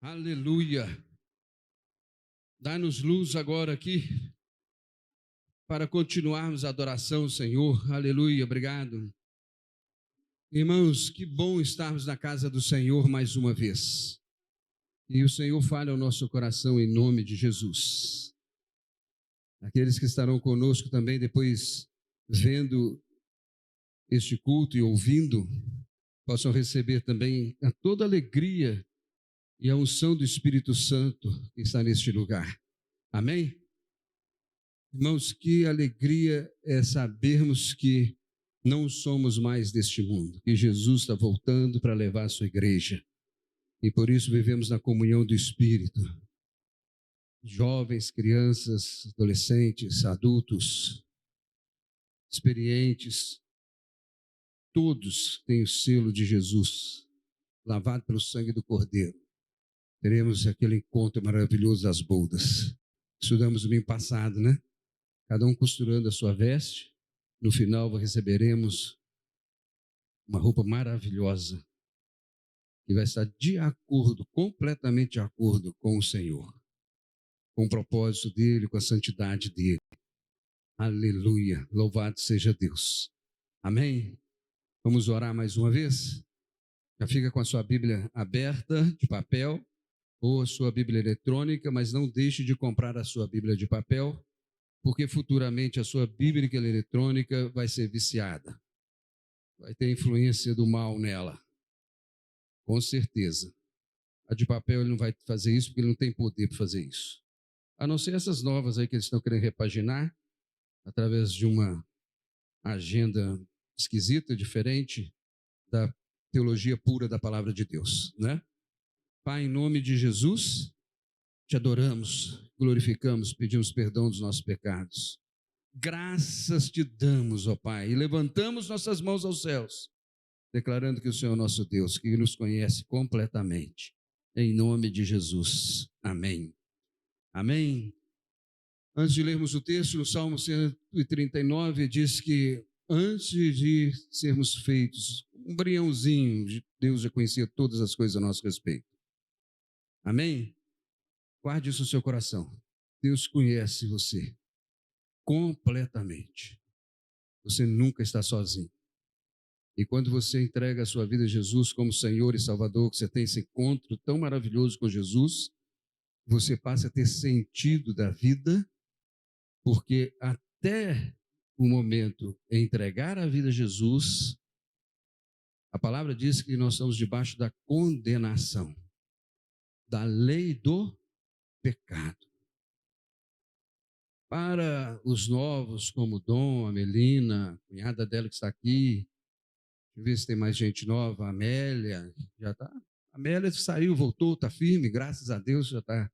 Aleluia. Dá-nos luz agora aqui para continuarmos a adoração, Senhor. Aleluia, obrigado. Irmãos, que bom estarmos na casa do Senhor mais uma vez. E o Senhor fale ao nosso coração em nome de Jesus. Aqueles que estarão conosco também depois vendo este culto e ouvindo, possam receber também a toda a alegria e a unção do Espírito Santo que está neste lugar. Amém? Irmãos, que alegria é sabermos que não somos mais deste mundo, que Jesus está voltando para levar a sua igreja. E por isso vivemos na comunhão do Espírito. Jovens, crianças, adolescentes, adultos, experientes, todos têm o selo de Jesus, lavado pelo sangue do Cordeiro. Teremos aquele encontro maravilhoso das bodas. Estudamos domingo passado, né? Cada um costurando a sua veste. No final receberemos uma roupa maravilhosa, que vai estar de acordo, completamente de acordo com o Senhor, com o propósito dele, com a santidade dele. Aleluia, louvado seja Deus. Amém? Vamos orar mais uma vez? Já fica com a sua Bíblia aberta, de papel, ou a sua Bíblia eletrônica, mas não deixe de comprar a sua Bíblia de papel, porque futuramente a sua Bíblia eletrônica vai ser viciada. Vai ter influência do mal nela, com certeza. A de papel ele não vai fazer isso, porque ele não tem poder para fazer isso. A não ser essas novas aí que eles estão querendo repaginar, através de uma agenda esquisita, diferente da teologia pura da palavra de Deus, né? Pai, em nome de Jesus, te adoramos, glorificamos, pedimos perdão dos nossos pecados. Graças te damos, ó Pai, e levantamos nossas mãos aos céus, declarando que o Senhor é nosso Deus, que nos conhece completamente. Em nome de Jesus. Amém. Amém. Antes de lermos o texto, no Salmo 139, diz que antes de sermos feitos, um embriãozinho, Deus já conhecia todas as coisas a nosso respeito. Amém? Guarde isso no seu coração. Deus conhece você completamente. Você nunca está sozinho. E quando você entrega a sua vida a Jesus como Senhor e Salvador, que você tem esse encontro tão maravilhoso com Jesus, você passa a ter sentido da vida, porque até o momento de entregar a vida a Jesus, a palavra diz que nós estamos debaixo da condenação, da lei do pecado. Para os novos, como Dom, a Melina, a cunhada dela que está aqui, deixa eu ver se tem mais gente nova, a Amélia, já está. A Amélia saiu, voltou, está firme, graças a Deus, já está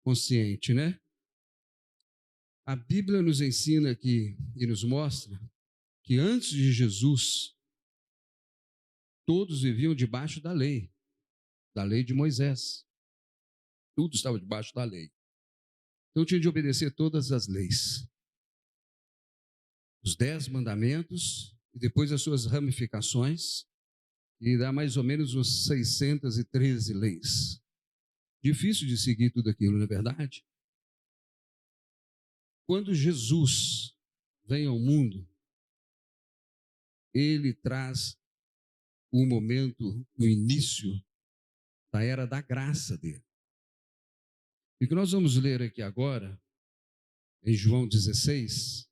consciente, né? A Bíblia nos ensina aqui e nos mostra que antes de Jesus, todos viviam debaixo da lei de Moisés. Tudo estava debaixo da lei. Então tinha de obedecer todas as leis. Os 10 mandamentos e depois as suas ramificações, e dá mais ou menos uns 613 leis. Difícil de seguir tudo aquilo, não é verdade? Quando Jesus vem ao mundo, ele traz o momento, o início da era da graça dele. E o que nós vamos ler aqui agora, em João 16,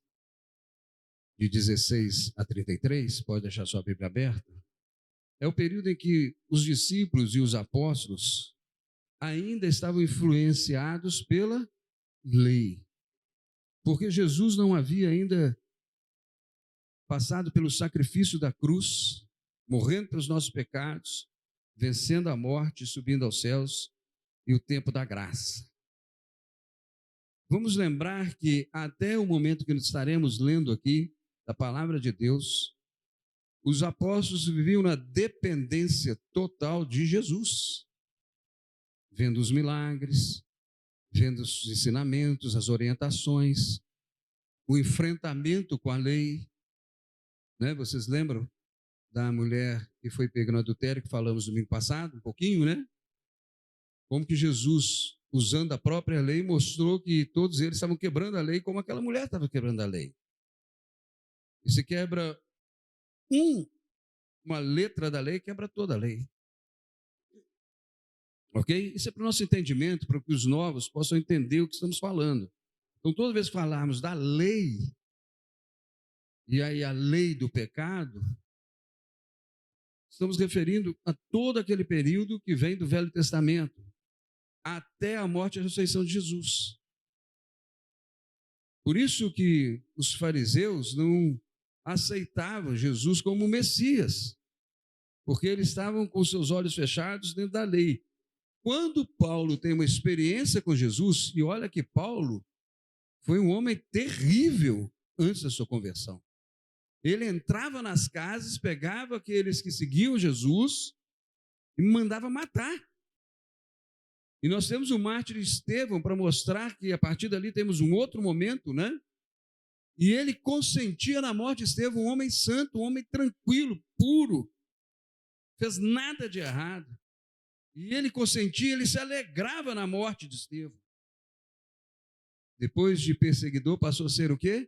de 16 a 33, pode deixar sua Bíblia aberta, é o período em que os discípulos e os apóstolos ainda estavam influenciados pela lei. Porque Jesus não havia ainda passado pelo sacrifício da cruz, morrendo pelos nossos pecados, vencendo a morte, subindo aos céus, e o tempo da graça. Vamos lembrar que até o momento que estaremos lendo aqui, da palavra de Deus, os apóstolos viviam na dependência total de Jesus, vendo os milagres, vendo os ensinamentos, as orientações, o enfrentamento com a lei, né? Vocês lembram da mulher que foi pega no adultério, que falamos domingo passado, um pouquinho, né? como que Jesus, usando a própria lei, mostrou que todos eles estavam quebrando a lei, como aquela mulher estava quebrando a lei. E se quebra uma letra da lei, quebra toda a lei. Ok? Isso é para o nosso entendimento, para que os novos possam entender o que estamos falando. Então, toda vez que falarmos da lei, e aí a lei do pecado, estamos referindo a todo aquele período que vem do Velho Testamento, até a morte e a ressurreição de Jesus. Por isso que os fariseus não aceitavam Jesus como Messias, porque eles estavam com seus olhos fechados dentro da lei. Quando Paulo tem uma experiência com Jesus, e olha que Paulo foi um homem terrível antes da sua conversão. Ele entrava nas casas, pegava aqueles que seguiam Jesus e mandava matar. E nós temos o mártir Estevão para mostrar que a partir dali temos um outro momento, né? E ele consentia na morte de Estevão, um homem santo, um homem tranquilo, puro, fez nada de errado. E ele consentia, ele se alegrava na morte de Estevão. Depois de perseguidor, passou a ser o quê?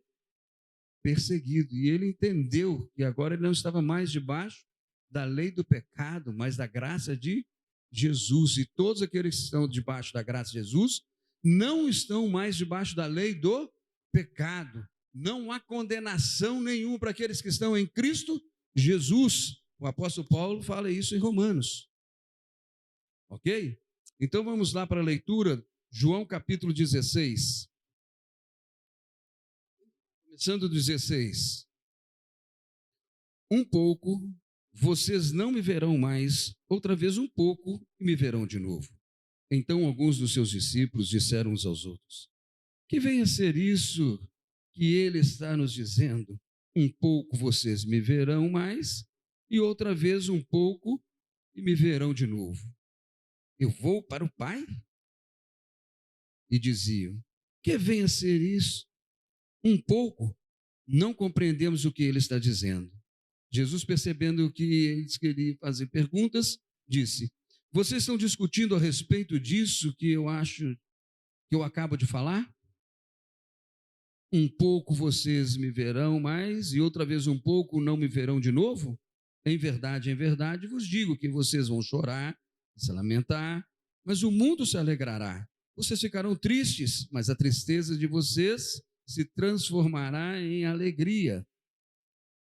Perseguido. E ele entendeu que agora ele não estava mais debaixo da lei do pecado, mas da graça de Jesus. E todos aqueles que estão debaixo da graça de Jesus não estão mais debaixo da lei do pecado. Não há condenação nenhuma para aqueles que estão em Cristo Jesus. O apóstolo Paulo fala isso em Romanos. Ok? Então vamos lá para a leitura, João capítulo 16. Começando 16. Um pouco, vocês não me verão mais, outra vez um pouco, e me verão de novo. Então alguns dos seus discípulos disseram uns aos outros: que venha a ser isso que ele está nos dizendo? Um pouco vocês me verão mais, e outra vez um pouco, e me verão de novo. Eu vou para o Pai? E diziam: que venha a ser isso? Um pouco? Não compreendemos o que ele está dizendo. Jesus, percebendo que eles queriam fazer perguntas, disse: vocês estão discutindo a respeito disso que eu acho que eu acabo de falar? Um pouco vocês me verão mais, e outra vez um pouco não me verão de novo? Em verdade, vos digo que vocês vão chorar, se lamentar, mas o mundo se alegrará. Vocês ficarão tristes, mas a tristeza de vocês se transformará em alegria.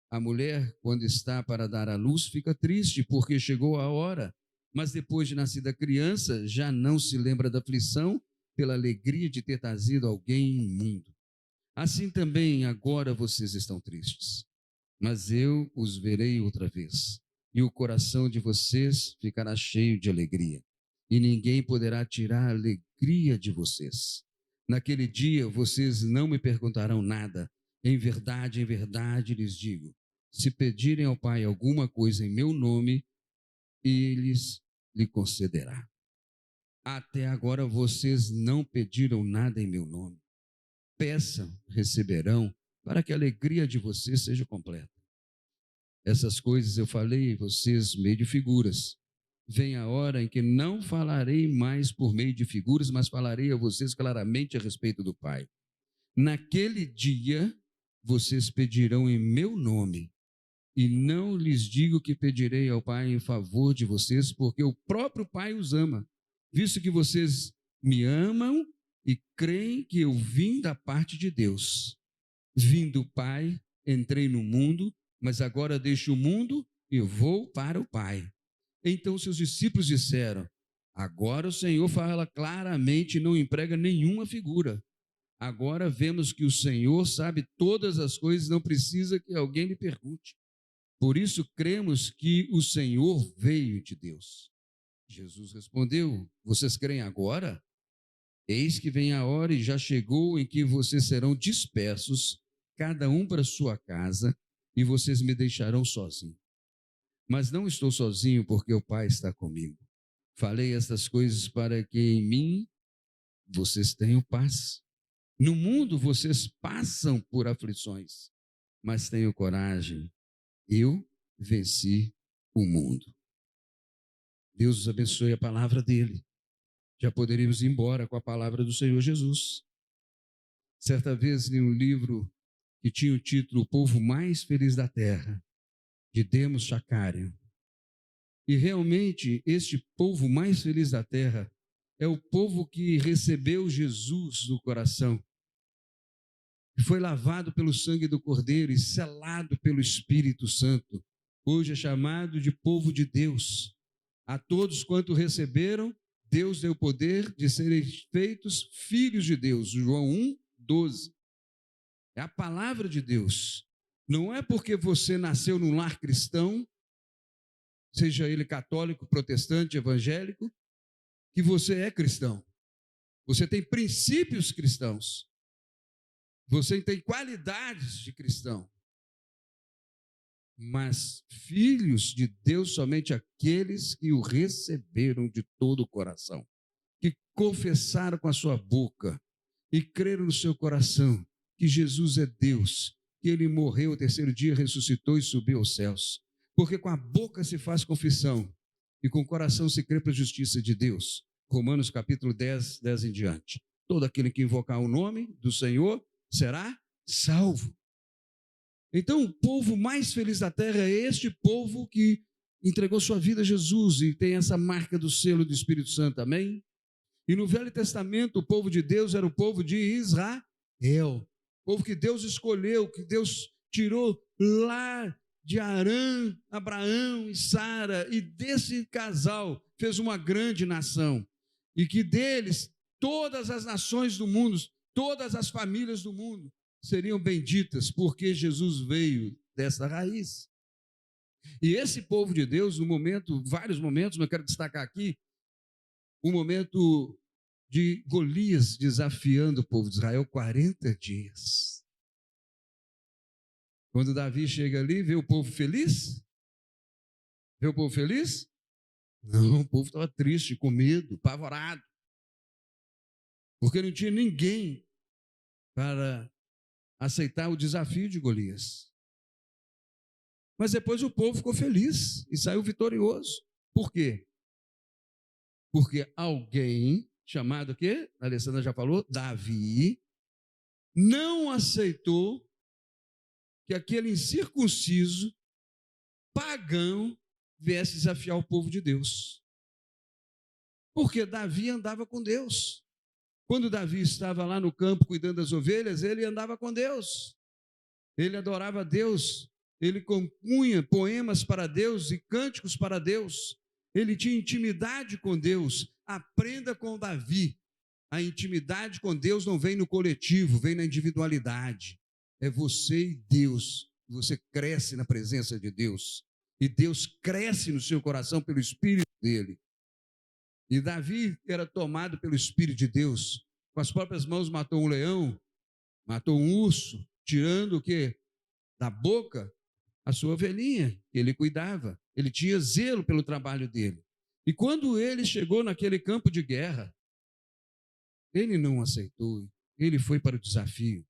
A mulher, quando está para dar à luz, fica triste, porque chegou a hora, mas depois de nascida a criança, já não se lembra da aflição pela alegria de ter trazido alguém no mundo. Assim também agora vocês estão tristes, mas eu os verei outra vez, e o coração de vocês ficará cheio de alegria, e ninguém poderá tirar a alegria de vocês. Naquele dia vocês não me perguntarão nada. Em verdade, lhes digo: se pedirem ao Pai alguma coisa em meu nome, eles lhe concederá. Até agora vocês não pediram nada em meu nome. Peçam, receberão, para que a alegria de vocês seja completa. Essas coisas eu falei a vocês meio de figuras. Vem a hora em que não falarei mais por meio de figuras, mas falarei a vocês claramente a respeito do Pai. Naquele dia, vocês pedirão em meu nome, e não lhes digo que pedirei ao Pai em favor de vocês, porque o próprio Pai os ama, visto que vocês me amam e creem que eu vim da parte de Deus. Vim do Pai, entrei no mundo, mas agora deixo o mundo e vou para o Pai. Então seus discípulos disseram: agora o Senhor fala claramente e não emprega nenhuma figura. Agora vemos que o Senhor sabe todas as coisas, não precisa que alguém lhe pergunte. Por isso cremos que o Senhor veio de Deus. Jesus respondeu: vocês creem agora? Eis que vem a hora e já chegou em que vocês serão dispersos, cada um para sua casa, e vocês me deixarão sozinho. Mas não estou sozinho, porque o Pai está comigo. Falei estas coisas para que em mim vocês tenham paz. No mundo vocês passam por aflições, mas tenham coragem. Eu venci o mundo. Deus os abençoe a palavra dele. já poderíamos ir embora com a palavra do Senhor Jesus. Certa vez li um livro que tinha o título O Povo Mais Feliz da Terra, de Demos Shakarian. E realmente, este povo mais feliz da terra é o povo que recebeu Jesus no coração, que foi lavado pelo sangue do Cordeiro e selado pelo Espírito Santo. Hoje é chamado de povo de Deus. A todos quanto receberam, Deus deu poder de serem feitos filhos de Deus. João 1:12. É a palavra de Deus. Não é porque você nasceu num lar cristão, seja ele católico, protestante, evangélico, que você é cristão. Você tem princípios cristãos. Você tem qualidades de cristão. Mas filhos de Deus somente aqueles que o receberam de todo o coração, que confessaram com a sua boca e creram no seu coração que Jesus é Deus, que ele morreu o terceiro dia, ressuscitou e subiu aos céus. Porque com a boca se faz confissão e com o coração se crê para a justiça de Deus. Romanos capítulo 10, 10 em diante. Todo aquele que invocar o nome do Senhor será salvo. Então, o povo mais feliz da terra é este povo que entregou sua vida a Jesus e tem essa marca do selo do Espírito Santo, amém? E no Velho Testamento, o povo de Deus era o povo de Israel, o povo que Deus escolheu, que Deus tirou lá de Arã, Abraão e Sara, e desse casal fez uma grande nação, e que deles todas as nações do mundo, todas as famílias do mundo seriam benditas, porque Jesus veio dessa raiz. E esse povo de Deus, no momento, vários momentos, mas eu quero destacar aqui, o momento de Golias desafiando o povo de Israel 40 dias. Quando Davi chega ali, vê o povo feliz? Vê o povo feliz? Não, o povo estava triste, com medo, apavorado. Porque não tinha ninguém para aceitar o desafio de Golias. Mas depois o povo ficou feliz e saiu vitorioso. Por quê? Porque alguém, chamado o quê? A Alessandra já falou, Davi, não aceitou que aquele incircunciso, pagão, viesse desafiar o povo de Deus. Porque Davi andava com Deus. Quando Davi estava lá no campo cuidando das ovelhas, ele andava com Deus. Ele adorava a Deus. Ele compunha poemas para Deus e cânticos para Deus. Ele tinha intimidade com Deus. Aprenda com Davi. A intimidade com Deus não vem no coletivo, vem na individualidade. É você e Deus. Você cresce na presença de Deus. E Deus cresce no seu coração pelo Espírito dele. E Davi era tomado pelo Espírito de Deus. Com as próprias mãos matou um leão, matou um urso, tirando o quê? Da boca a sua ovelhinha, que ele cuidava. Ele tinha zelo pelo trabalho dele. E quando ele chegou naquele campo de guerra, ele não aceitou, ele foi para o desafio.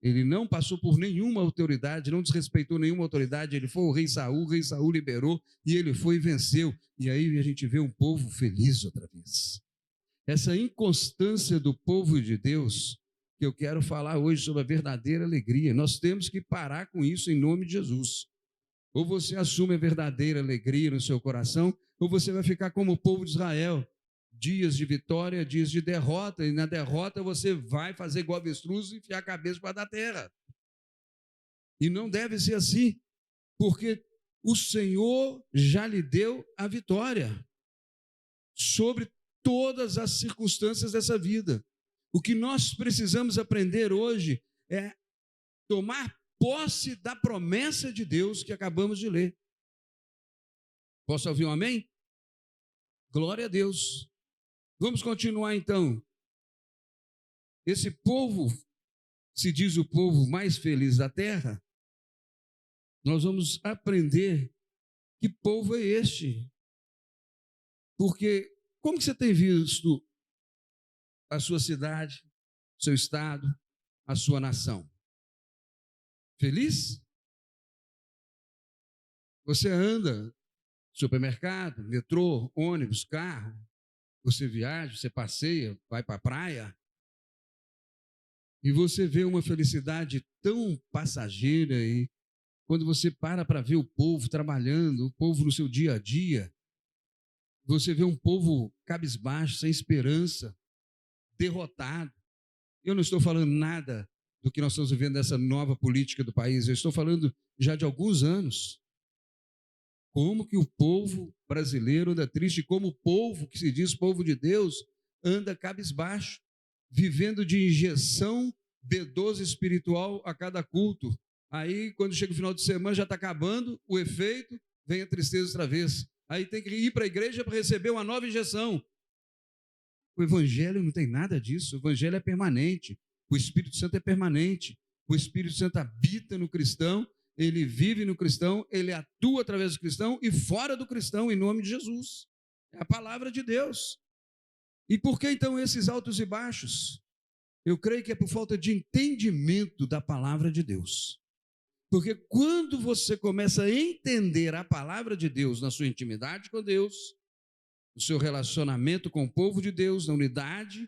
Ele não passou por nenhuma autoridade, não desrespeitou nenhuma autoridade, ele foi o rei Saul liberou, e ele foi e venceu. E aí a gente vê um povo feliz outra vez. Essa inconstância do povo de Deus, que eu quero falar hoje sobre a verdadeira alegria, nós temos que parar com isso em nome de Jesus. Ou você assume a verdadeira alegria no seu coração, ou você vai ficar como o povo de Israel, dias de vitória, dias de derrota, e na derrota você vai fazer igual avestruz e enfiar a cabeça para da terra. E não deve ser assim, porque o Senhor já lhe deu a vitória sobre todas as circunstâncias dessa vida. O que nós precisamos aprender hoje é tomar posse da promessa de Deus que acabamos de ler. Posso ouvir um amém? Glória a Deus. Vamos continuar então. Esse povo, se diz o povo mais feliz da terra, nós vamos aprender que povo é este. Porque como que você tem visto a sua cidade, seu estado, a sua nação? Feliz? Você anda no supermercado, metrô, ônibus, carro, você viaja, você passeia, vai para a praia, e você vê uma felicidade tão passageira, e quando você para ver o povo trabalhando, o povo no seu dia a dia, você vê um povo cabisbaixo, sem esperança, derrotado. Eu não estou falando nada do que nós estamos vivendo nessa nova política do país, eu estou falando já de alguns anos. Como que o povo brasileiro anda triste, como o povo que se diz povo de Deus anda cabisbaixo, vivendo de injeção B12 espiritual a cada culto. Aí, quando chega o final de semana, já está acabando o efeito, vem a tristeza outra vez. Aí tem que ir para a igreja para receber uma nova injeção. O evangelho não tem nada disso, o evangelho é permanente, o Espírito Santo é permanente, o Espírito Santo habita no cristão, ele vive no cristão, ele atua através do cristão e fora do cristão, em nome de Jesus. É a palavra de Deus. E por que então esses altos e baixos? Eu creio que é por falta de entendimento da palavra de Deus. Porque quando você começa a entender a palavra de Deus na sua intimidade com Deus, no seu relacionamento com o povo de Deus, na unidade,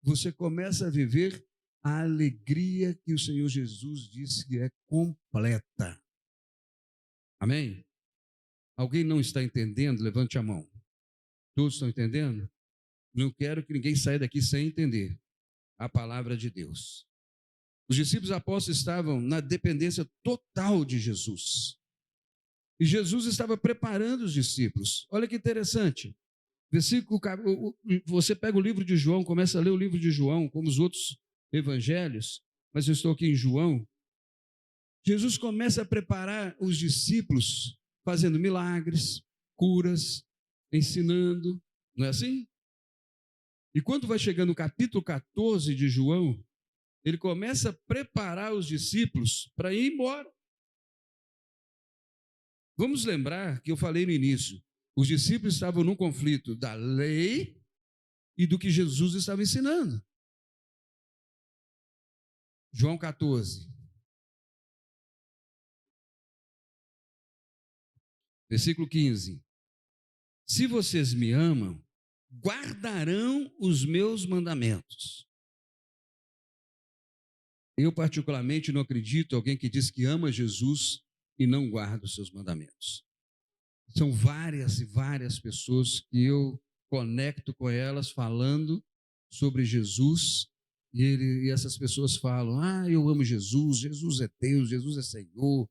você começa a viver a alegria que o Senhor Jesus disse que é completa. Amém? Alguém não está entendendo? Levante a mão. Todos estão entendendo? Não quero que ninguém saia daqui sem entender a palavra de Deus. Os discípulos apóstolos estavam na dependência total de Jesus. E Jesus estava preparando os discípulos. Olha que interessante. Você pega o livro de João, começa a ler o livro de João, como os outros evangelhos, mas eu estou aqui em João. Jesus começa a preparar os discípulos, fazendo milagres, curas, ensinando, não é assim? E quando vai chegando no capítulo 14 de João, ele começa a preparar os discípulos para ir embora. Vamos lembrar que eu falei no início, os discípulos estavam num conflito da lei e do que Jesus estava ensinando. João 14, versículo 15. Se vocês me amam, guardarão os meus mandamentos. Eu particularmente não acredito em alguém que diz que ama Jesus e não guarda os seus mandamentos. São várias e várias pessoas que eu conecto com elas falando sobre Jesus e essas pessoas falam, eu amo Jesus, Jesus é Deus, Jesus é Senhor,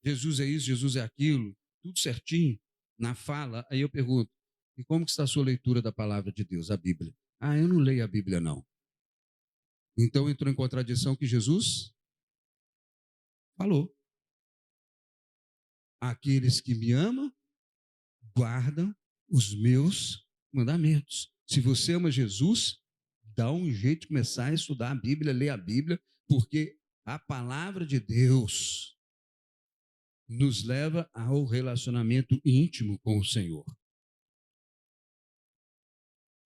Jesus é isso, Jesus é aquilo, tudo certinho na fala. Aí eu pergunto, e como que está a sua leitura da palavra de Deus, a Bíblia? Eu não leio a Bíblia não. Então entrou em contradição que Jesus falou. Aqueles que me amam, guardam os meus mandamentos. Se você ama Jesus, dá um jeito de começar a estudar a Bíblia, ler a Bíblia, porque a palavra de Deus nos leva ao relacionamento íntimo com o Senhor.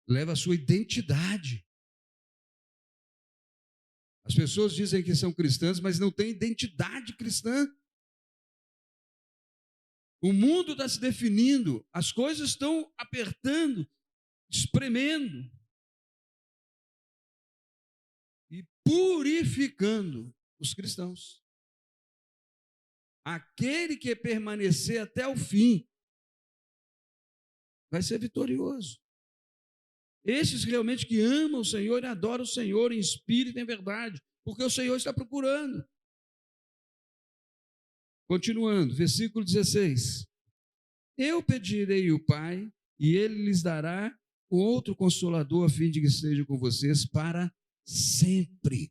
Leva a sua identidade. As pessoas dizem que são cristãs, mas não têm identidade cristã. O mundo está se definindo, as coisas estão apertando, espremendo e purificando os cristãos. Aquele que permanecer até o fim vai ser vitorioso. Esses realmente que amam o Senhor e adoram o Senhor em espírito e em verdade, porque o Senhor está procurando. Continuando, versículo 16. Eu pedirei ao Pai, e Ele lhes dará outro Consolador, a fim de que esteja com vocês para sempre.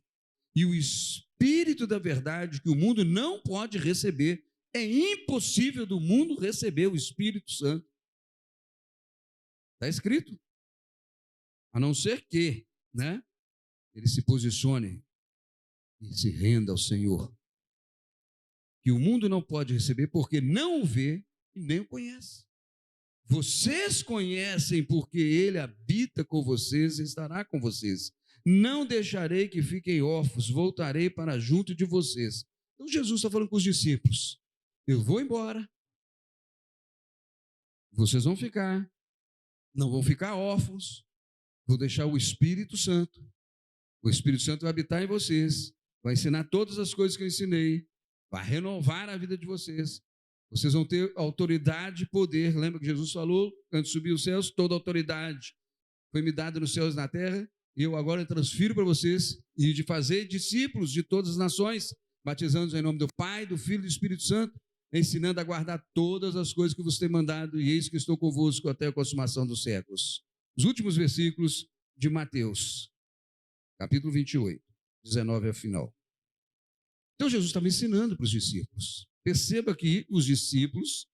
E o Espírito da verdade, que o mundo não pode receber, é impossível do mundo receber o Espírito Santo. Está escrito. A não ser que, ele se posicione e se renda ao Senhor. Que o mundo não pode receber porque não o vê e nem o conhece. Vocês conhecem porque ele habita com vocês e estará com vocês. Não deixarei que fiquem órfãos, voltarei para junto de vocês. Então Jesus está falando com os discípulos, eu vou embora, vocês vão ficar, não vão ficar órfãos, vou deixar o Espírito Santo. O Espírito Santo vai habitar em vocês, vai ensinar todas as coisas que eu ensinei, vai renovar a vida de vocês. Vocês vão ter autoridade e poder. Lembra que Jesus falou, antes de subir os céus, toda autoridade foi me dada nos céus e na terra, e eu agora transfiro para vocês, e de fazer discípulos de todas as nações, batizando-os em nome do Pai, do Filho e do Espírito Santo, ensinando a guardar todas as coisas que vos tenho mandado, e eis que estou convosco até a consumação dos séculos. Os últimos versículos de Mateus, capítulo 28, 19 ao final. Então Jesus estava ensinando para os discípulos. Perceba que os discípulos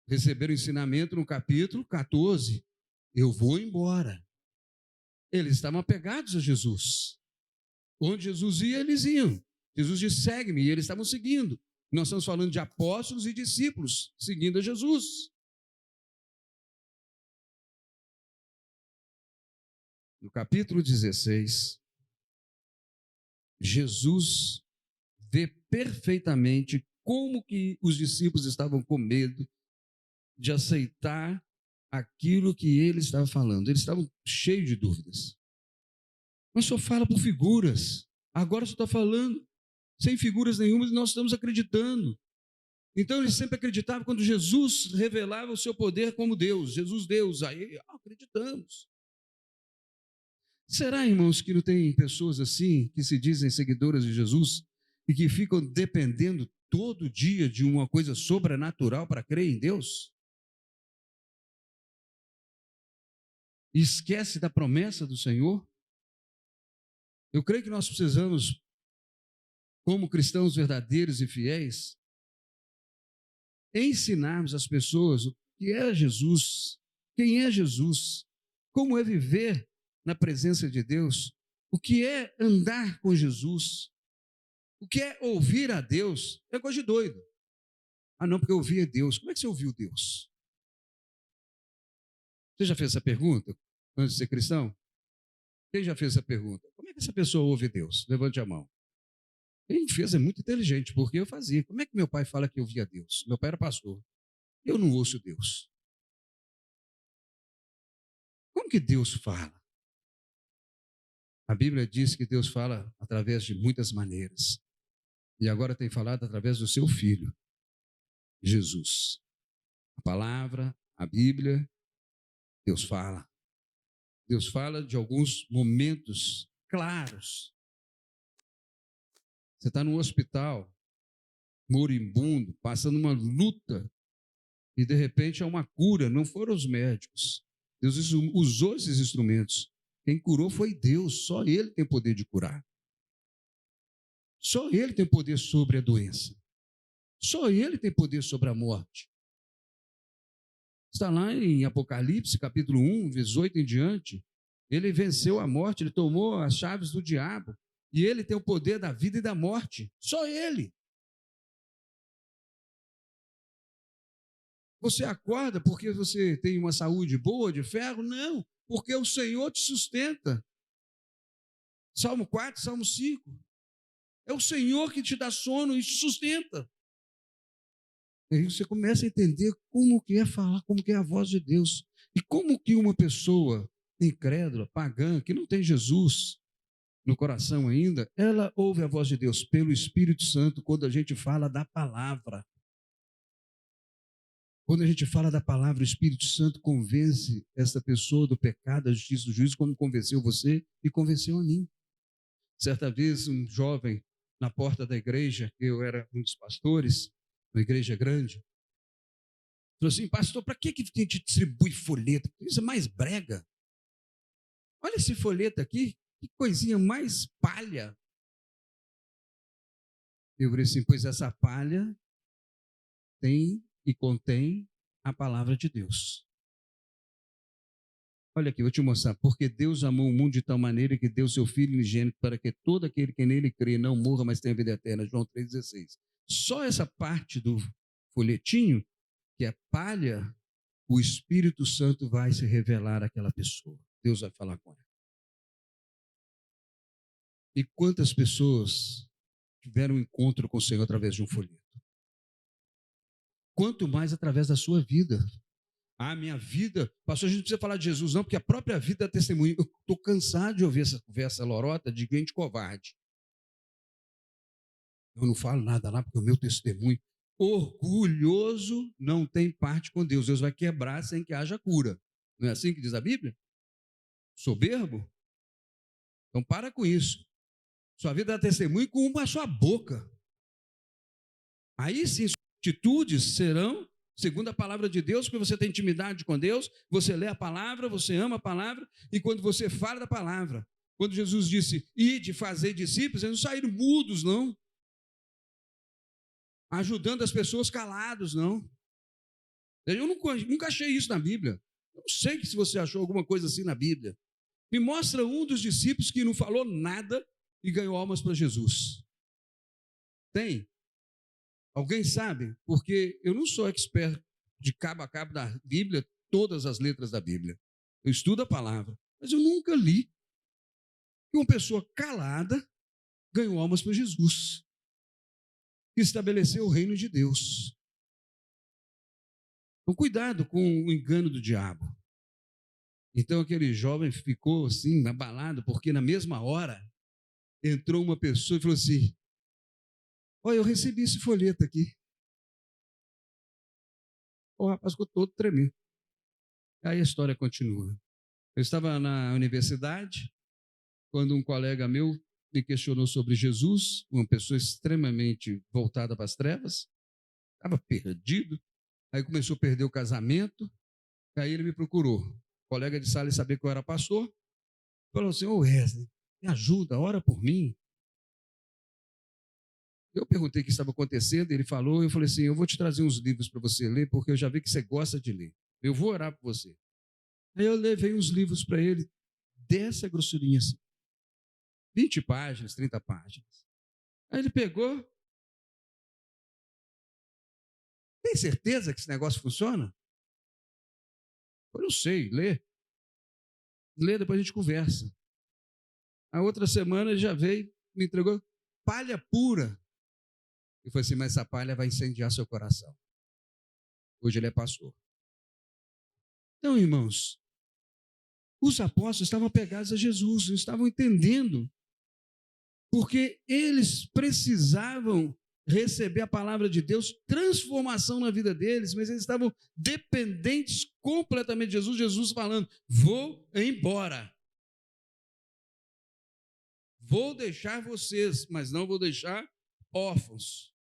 receberam ensinamento no capítulo 14. Eu vou embora. Eles estavam apegados a Jesus. Onde Jesus ia, eles iam. Jesus disse, segue-me, e eles estavam seguindo. Nós estamos falando de apóstolos e discípulos seguindo a Jesus. No capítulo 16, Jesus vê perfeitamente como que os discípulos estavam com medo de aceitar aquilo que ele estava falando. Eles estavam cheios de dúvidas. Mas só fala por figuras. Agora só está falando sem figuras nenhumas e nós estamos acreditando. Então eles sempre acreditavam quando Jesus revelava o seu poder como Deus. Jesus Deus, aí acreditamos. Será, irmãos, que não tem pessoas assim que se dizem seguidoras de Jesus e que ficam dependendo todo dia de uma coisa sobrenatural para crer em Deus? E esquece da promessa do Senhor? Eu creio que nós precisamos, como cristãos verdadeiros e fiéis, ensinarmos às pessoas o que é Jesus, quem é Jesus, como é viver na presença de Deus, o que é andar com Jesus, o que é ouvir a Deus. É coisa de doido. Ah, não, porque eu ouvi a Deus. Como é que você ouviu Deus? Você já fez essa pergunta antes de ser cristão? Quem já fez essa pergunta? Como é que essa pessoa ouve Deus? Levante a mão. Quem fez é muito inteligente, porque eu fazia. Como é que meu pai fala que eu ouvia Deus? Meu pai era pastor. Eu não ouço Deus. Como que Deus fala? A Bíblia diz que Deus fala através de muitas maneiras. E agora tem falado através do seu Filho, Jesus. A palavra, a Bíblia, Deus fala. Deus fala de alguns momentos claros. Você está num hospital, moribundo, passando uma luta, e de repente é uma cura, não foram os médicos. Deus usou esses instrumentos. Quem curou foi Deus, só Ele tem poder de curar. Só Ele tem poder sobre a doença. Só Ele tem poder sobre a morte. Está lá em Apocalipse, capítulo 1, verso 8 em diante. Ele venceu a morte, ele tomou as chaves do diabo. E ele tem o poder da vida e da morte. Só Ele. Você acorda porque você tem uma saúde boa, de ferro? Não, porque o Senhor te sustenta. Salmo 4, Salmo 5. É o Senhor que te dá sono e te sustenta. E aí você começa a entender como que é falar, como que é a voz de Deus. E como que uma pessoa incrédula, pagã, que não tem Jesus no coração ainda, ela ouve a voz de Deus pelo Espírito Santo quando a gente fala da palavra. Quando a gente fala da palavra, o Espírito Santo convence essa pessoa do pecado, da justiça, do juízo, como convenceu você e convenceu a mim. Certa vez, um jovem na porta da igreja, eu era um dos pastores, uma igreja grande, falou assim, pastor, para que a gente distribui folheto? Isso é mais brega. Olha esse folheto aqui, que coisinha mais palha. Eu falei assim, pois essa palha tem e contém a palavra de Deus. Olha aqui, vou te mostrar. Porque Deus amou o mundo de tal maneira que deu seu Filho unigênito para que todo aquele que nele crê não morra, mas tenha vida eterna. João 3,16. Só essa parte do folhetinho, que é palha, o Espírito Santo vai se revelar àquela pessoa. Deus vai falar com ela. E quantas pessoas tiveram um encontro com o Senhor através de um folheto? Quanto mais através da sua vida. Ah, minha vida, pastor, a gente não precisa falar de Jesus não, porque a própria vida é testemunho. Eu estou cansado de ouvir essa conversa lorota de gente covarde. Eu não falo nada lá porque o meu testemunho. Orgulhoso não tem parte com Deus. Deus vai quebrar sem que haja cura. Não é assim que diz a Bíblia? Soberbo? Então para com isso. Sua vida é testemunho com a sua boca. Aí sim, suas atitudes serão segundo a palavra de Deus, porque você tem intimidade com Deus, você lê a palavra, você ama a palavra, e quando você fala da palavra, quando Jesus disse, ide fazer discípulos, eles não saíram mudos, não. Ajudando as pessoas calados, não. Eu nunca achei isso na Bíblia. Eu não sei se você achou alguma coisa assim na Bíblia. Me mostra um dos discípulos que não falou nada e ganhou almas para Jesus. Tem? Alguém sabe? Porque eu não sou expert de cabo a cabo da Bíblia, todas as letras da Bíblia. Eu estudo a palavra, mas eu nunca li que uma pessoa calada ganhou almas para Jesus, que estabeleceu o reino de Deus. Então, cuidado com o engano do diabo. Então, aquele jovem ficou assim, abalado, porque na mesma hora entrou uma pessoa e falou assim: olha, eu recebi esse folheto aqui. O rapaz ficou todo tremendo. Aí a história continua. Eu estava na universidade, quando um colega meu me questionou sobre Jesus, uma pessoa extremamente voltada para as trevas, estava perdido, aí começou a perder o casamento, aí ele me procurou. O colega de sala sabia que eu era pastor, falou assim: ô Wesley, me ajuda, ora por mim. Eu perguntei o que estava acontecendo, ele falou, eu falei assim: eu vou te trazer uns livros para você ler, porque eu já vi que você gosta de ler. Eu vou orar por você. Aí eu levei uns livros para ele, dessa grossurinha assim, 20 páginas, 30 páginas. Aí ele pegou, tem certeza que esse negócio funciona? Eu não sei, lê. Lê, depois a gente conversa. A outra semana ele já veio, me entregou palha pura. E foi assim: mas essa palha vai incendiar seu coração. Hoje ele é pastor. Então, irmãos, os apóstolos estavam apegados a Jesus, não estavam entendendo, porque eles precisavam receber a palavra de Deus, transformação na vida deles, mas eles estavam dependentes completamente de Jesus. Jesus falando: vou embora, vou deixar vocês, mas não vou deixar órfãos.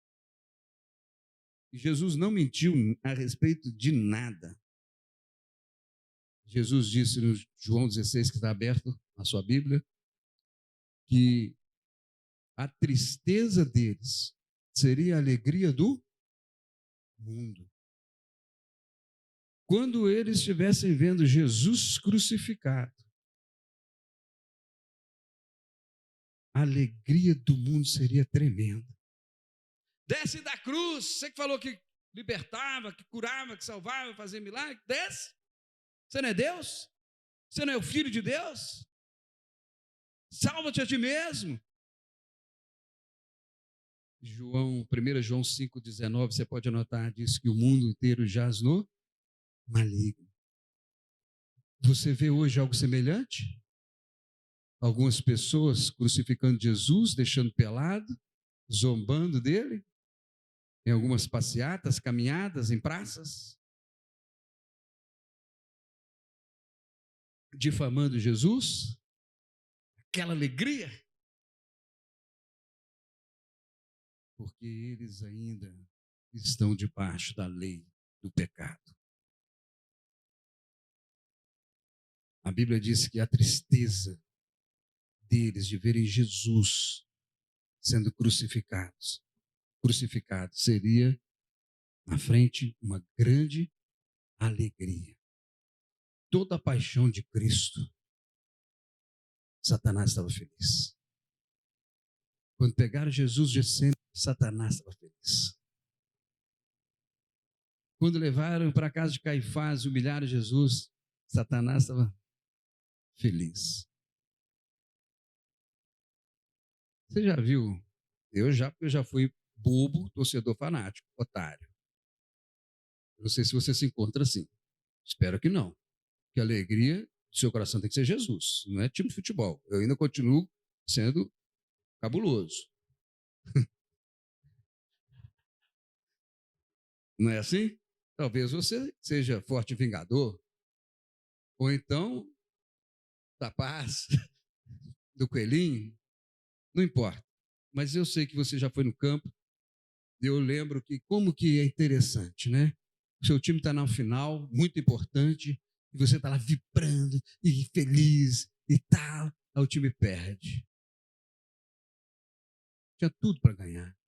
E Jesus não mentiu a respeito de nada. Jesus disse no João 16, que está aberto na sua Bíblia, que a tristeza deles seria a alegria do mundo. Quando eles estivessem vendo Jesus crucificado, a alegria do mundo seria tremenda. Desce da cruz, você que falou que libertava, que curava, que salvava, fazia milagre, desce. Você não é Deus? Você não é o Filho de Deus? Salva-te a ti mesmo. João, 1 João 5,19, você pode anotar, diz que o mundo inteiro jaz no maligno. Você vê hoje algo semelhante? Algumas pessoas crucificando Jesus, deixando pelado, zombando dele, em algumas passeatas, caminhadas, em praças, difamando Jesus, aquela alegria, porque eles ainda estão debaixo da lei do pecado. A Bíblia diz que a tristeza deles de verem Jesus sendo crucificado seria na frente uma grande alegria. Toda a paixão de Cristo, Satanás estava feliz. Quando pegaram Jesus de Getsemane, Satanás estava feliz. Quando levaram para a casa de Caifás e humilharam Jesus, Satanás estava feliz. Você já viu? Porque eu já fui bobo, torcedor fanático, otário. Eu não sei se você se encontra assim. Espero que não. Que a alegria do seu coração tem que ser Jesus, não é time de futebol. Eu ainda continuo sendo cabuloso. Não é assim? Talvez você seja forte vingador, ou então da paz, do coelhinho, não importa. Mas eu sei que você já foi no campo, e eu lembro que como que é interessante, né? O seu time está na final, muito importante, e você está lá vibrando e feliz e tal, aí o time perde. Tinha tudo para ganhar.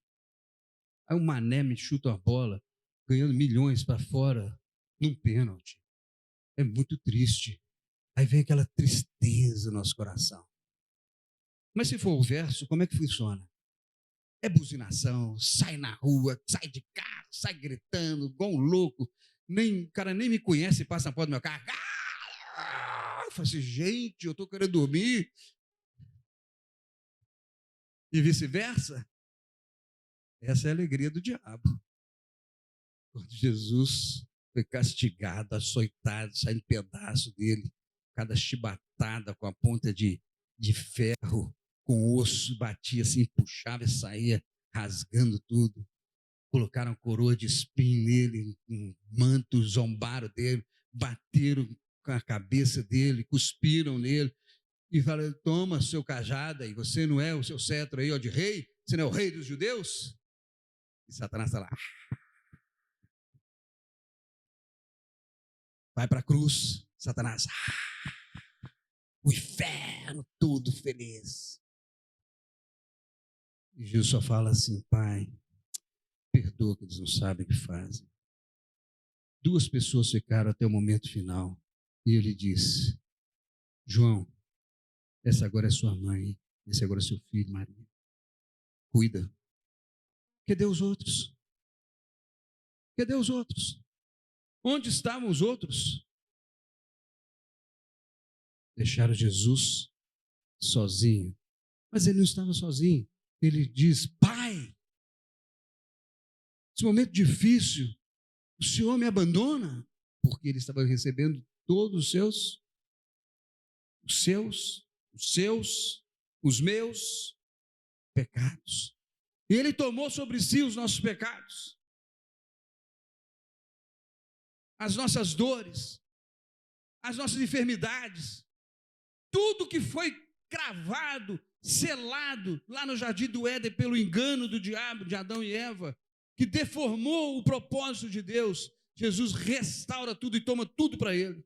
Aí o Mané me chuta a bola, ganhando milhões para fora, num pênalti. É muito triste. Aí vem aquela tristeza no nosso coração. Mas se for o verso, como é que funciona? É buzinação, sai na rua, sai de carro, sai gritando, igual um louco. O cara nem me conhece e passa na porta do meu carro. Eu falo assim, gente, eu estou querendo dormir. E vice-versa. Essa é a alegria do diabo. Quando Jesus foi castigado, açoitado, saindo pedaço dele, cada chibatada com a ponta de ferro, com osso, batia assim, puxava e saía rasgando tudo. Colocaram coroa de espinho nele, um manto, zombaram dele, bateram com a cabeça dele, cuspiram nele e falaram: toma seu cajado aí, você não é o seu cetro aí, ó, de rei? Você não é o rei dos judeus? E Satanás está lá. Vai para a cruz, Satanás. O inferno, tudo feliz. E Jesus só fala assim: Pai, perdoa que eles não sabem o que fazem. Duas pessoas ficaram até o momento final. E ele disse: João, essa agora é sua mãe, esse agora é seu filho, Maria. Cuida. Cadê os outros? Cadê os outros? Onde estavam os outros? Deixaram Jesus sozinho. Mas ele não estava sozinho. Ele diz: Pai, esse momento difícil, o Senhor me abandona? Porque ele estava recebendo todos os meus pecados. E ele tomou sobre si os nossos pecados, as nossas dores, as nossas enfermidades, tudo que foi cravado, selado lá no jardim do Éden pelo engano do diabo, de Adão e Eva, que deformou o propósito de Deus. Jesus restaura tudo e toma tudo para ele.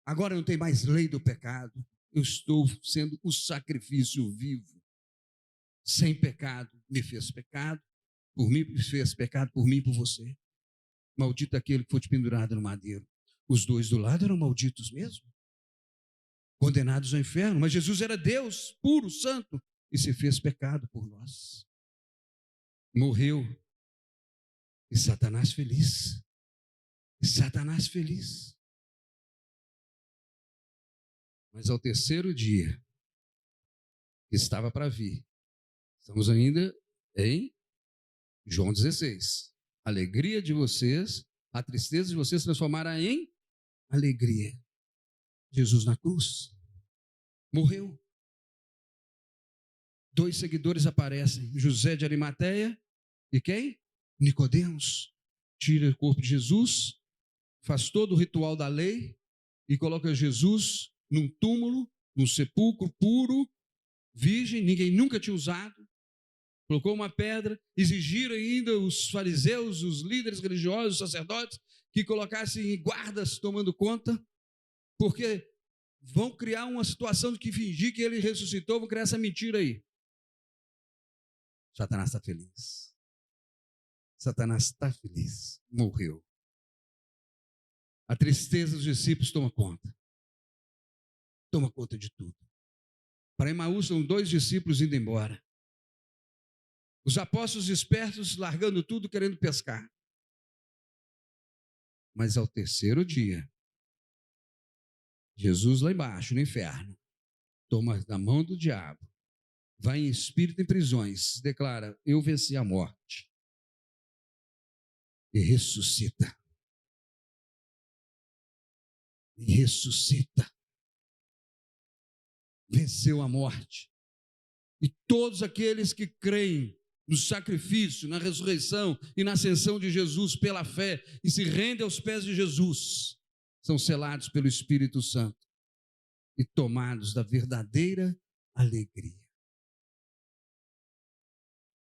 Agora não tem mais lei do pecado. Eu estou sendo o sacrifício vivo, sem pecado. Me fez pecado, por mim me fez pecado, por mim e por você. Maldito aquele que foi pendurado no madeiro. Os dois do lado eram malditos mesmo, condenados ao inferno, mas Jesus era Deus, puro, santo, e se fez pecado por nós. Morreu, e Satanás feliz. E Satanás feliz. Mas ao terceiro dia, que estava para vir, estamos ainda em João 16. A alegria de vocês, a tristeza de vocês transformará em alegria. Jesus na cruz morreu. Dois seguidores aparecem, José de Arimateia e quem? Nicodemos. Tira o corpo de Jesus, faz todo o ritual da lei e coloca Jesus num túmulo, num sepulcro puro, virgem, ninguém nunca tinha usado. Colocou uma pedra, exigiram ainda os fariseus, os líderes religiosos, os sacerdotes, que colocassem guardas tomando conta, porque vão criar uma situação de que fingir que ele ressuscitou, vão criar essa mentira aí. Satanás está feliz. Satanás está feliz. Morreu. A tristeza dos discípulos toma conta. Toma conta de tudo. Para Emaús são 2 discípulos indo embora. Os apóstolos espertos largando tudo, querendo pescar. Mas ao terceiro dia, Jesus lá embaixo, no inferno, toma na mão do diabo, vai em espírito em prisões, declara: eu venci a morte. E ressuscita. e ressuscita. Venceu a morte. E todos aqueles que creem no sacrifício, na ressurreição e na ascensão de Jesus pela fé e se rendem aos pés de Jesus, são selados pelo Espírito Santo e tomados da verdadeira alegria.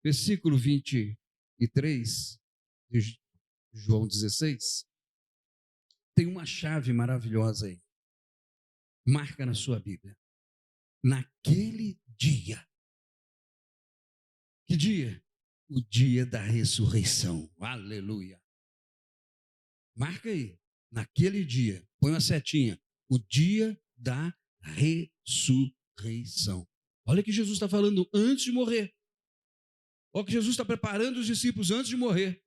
Versículo 23 de João 16, tem uma chave maravilhosa aí. Marca na sua Bíblia. Naquele dia. Que dia? O dia da ressurreição. Aleluia. Marca aí. Naquele dia. Põe uma setinha. O dia da ressurreição. Olha o que Jesus está falando antes de morrer. Olha o que Jesus está preparando os discípulos antes de morrer.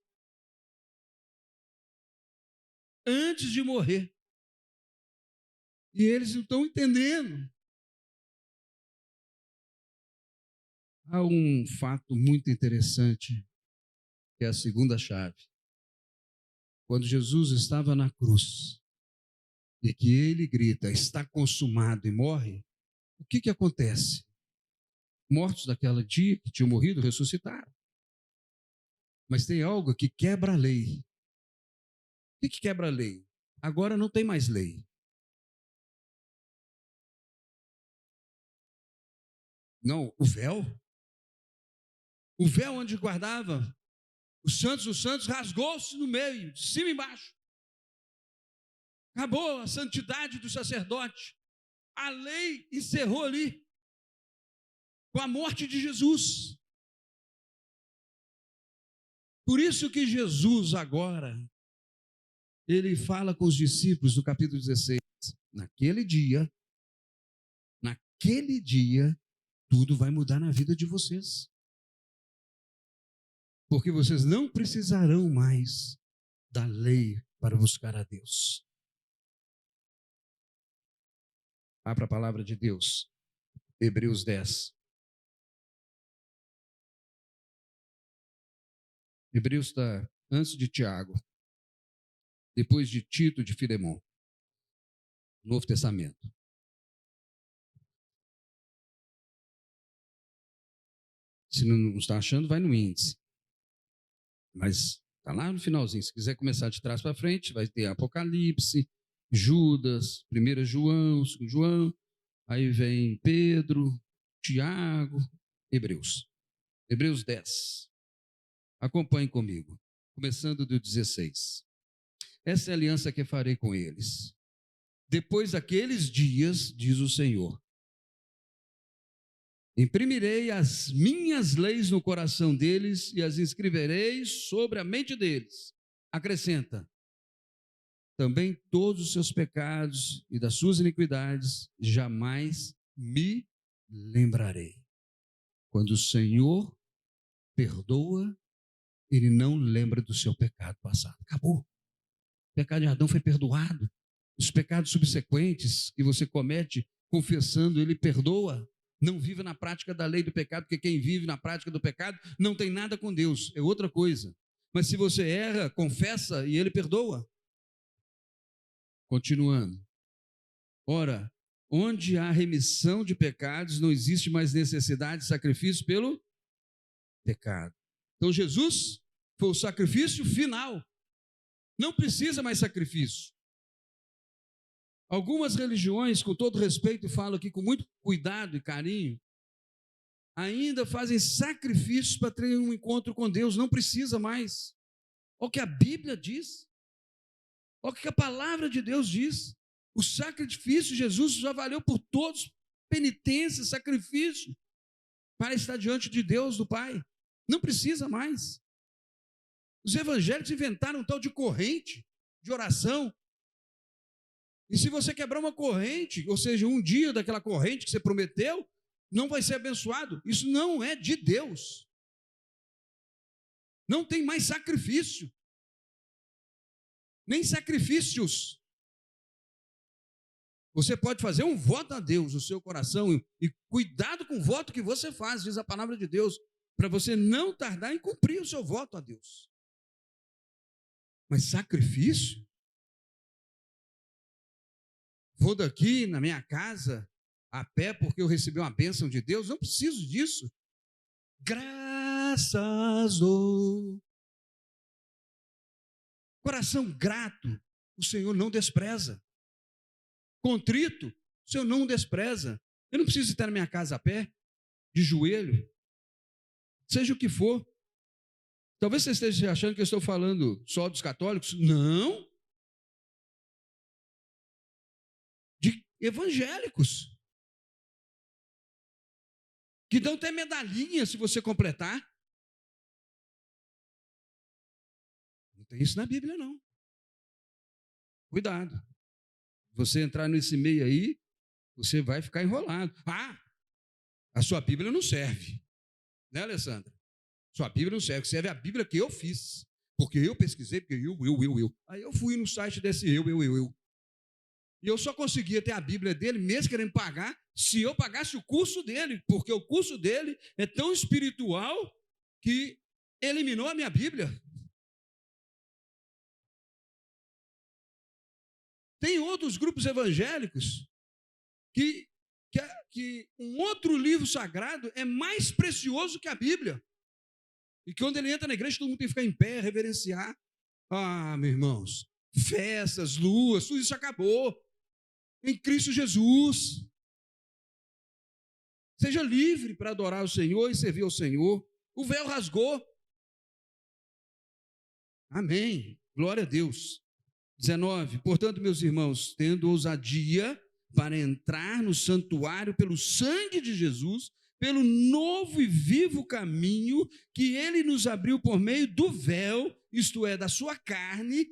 Antes de morrer. E eles não estão entendendo. Há um fato muito interessante, que é a segunda chave. Quando Jesus estava na cruz, e que ele grita, está consumado, e morre, o que acontece? Mortos daquele dia que tinham morrido, ressuscitaram. Mas tem algo que quebra a lei. O que quebra a lei? Agora não tem mais lei. Não, o véu. O véu onde guardava os santos dos santos rasgou-se no meio, de cima e embaixo. Acabou a santidade do sacerdote. A lei encerrou ali, com a morte de Jesus. Por isso que Jesus agora, ele fala com os discípulos no capítulo 16, naquele dia, tudo vai mudar na vida de vocês. Porque vocês não precisarão mais da lei para buscar a Deus. Abra a palavra de Deus, Hebreus 10. Hebreus está antes de Tiago, depois de Tito, de Filemão, Novo Testamento. Se não está achando, vai no índice. Mas está lá no finalzinho. Se quiser começar de trás para frente, vai ter Apocalipse, Judas, 1 João, 2 João, aí vem Pedro, Tiago, Hebreus. Hebreus 10. Acompanhe comigo, começando do 16. Essa é a aliança que farei com eles. Depois daqueles dias, diz o Senhor, imprimirei as minhas leis no coração deles e as escreverei sobre a mente deles. Acrescenta, também todos os seus pecados e das suas iniquidades jamais me lembrarei. Quando o Senhor perdoa, ele não lembra do seu pecado passado. Acabou. O pecado de Adão foi perdoado. Os pecados subsequentes que você comete, confessando, ele perdoa. Não vive na prática da lei do pecado, porque quem vive na prática do pecado não tem nada com Deus, é outra coisa. Mas se você erra, confessa e ele perdoa. Continuando. Ora, onde há remissão de pecados, não existe mais necessidade de sacrifício pelo pecado. Então Jesus foi o sacrifício final. Não precisa mais sacrifício. Algumas religiões, com todo respeito, falo aqui com muito cuidado e carinho, ainda fazem sacrifícios para ter um encontro com Deus. Não precisa mais. Olha o que a Bíblia diz. Olha o que a palavra de Deus diz. O sacrifício, Jesus já valeu por todos. Penitência, sacrifício, para estar diante de Deus, do Pai. Não precisa mais. Os evangélicos inventaram um tal de corrente de oração. E se você quebrar uma corrente, ou seja, um dia daquela corrente que você prometeu, não vai ser abençoado. Isso não é de Deus. Não tem mais sacrifício. Nem sacrifícios. Você pode fazer um voto a Deus no seu coração e cuidado com o voto que você faz, diz a palavra de Deus, para você não tardar em cumprir o seu voto a Deus. Mas sacrifício? vou daqui na minha casa a pé porque eu recebi uma bênção de Deus. Não preciso disso. Graças dou. Coração grato, o Senhor não despreza. Contrito, o Senhor não despreza. Eu não preciso estar na minha casa a pé, de joelho, seja o que for. Talvez você esteja achando que eu estou falando só dos católicos. Não. De evangélicos. Que dão até medalhinha se você completar. Não tem isso na Bíblia, não. Cuidado. Você entrar nesse meio aí, você vai ficar enrolado. A sua Bíblia não serve. Né, Alessandra? Sua Bíblia não serve. Serve a Bíblia que eu fiz. Porque eu pesquisei, porque eu. Aí eu fui no site desse eu. E eu só conseguia ter a Bíblia dele, mesmo querendo pagar, se eu pagasse o curso dele. Porque o curso dele é tão espiritual que eliminou a minha Bíblia. Tem outros grupos evangélicos que um outro livro sagrado é mais precioso que a Bíblia. E que quando ele entra na igreja, todo mundo tem que ficar em pé, reverenciar. Meus irmãos, festas, luas, tudo isso acabou. Em Cristo Jesus. Seja livre para adorar o Senhor e servir ao Senhor. O véu rasgou. Amém. Glória a Deus. 19. Portanto, meus irmãos, tendo ousadia para entrar no santuário pelo sangue de Jesus, pelo novo e vivo caminho que ele nos abriu por meio do véu, isto é, da sua carne.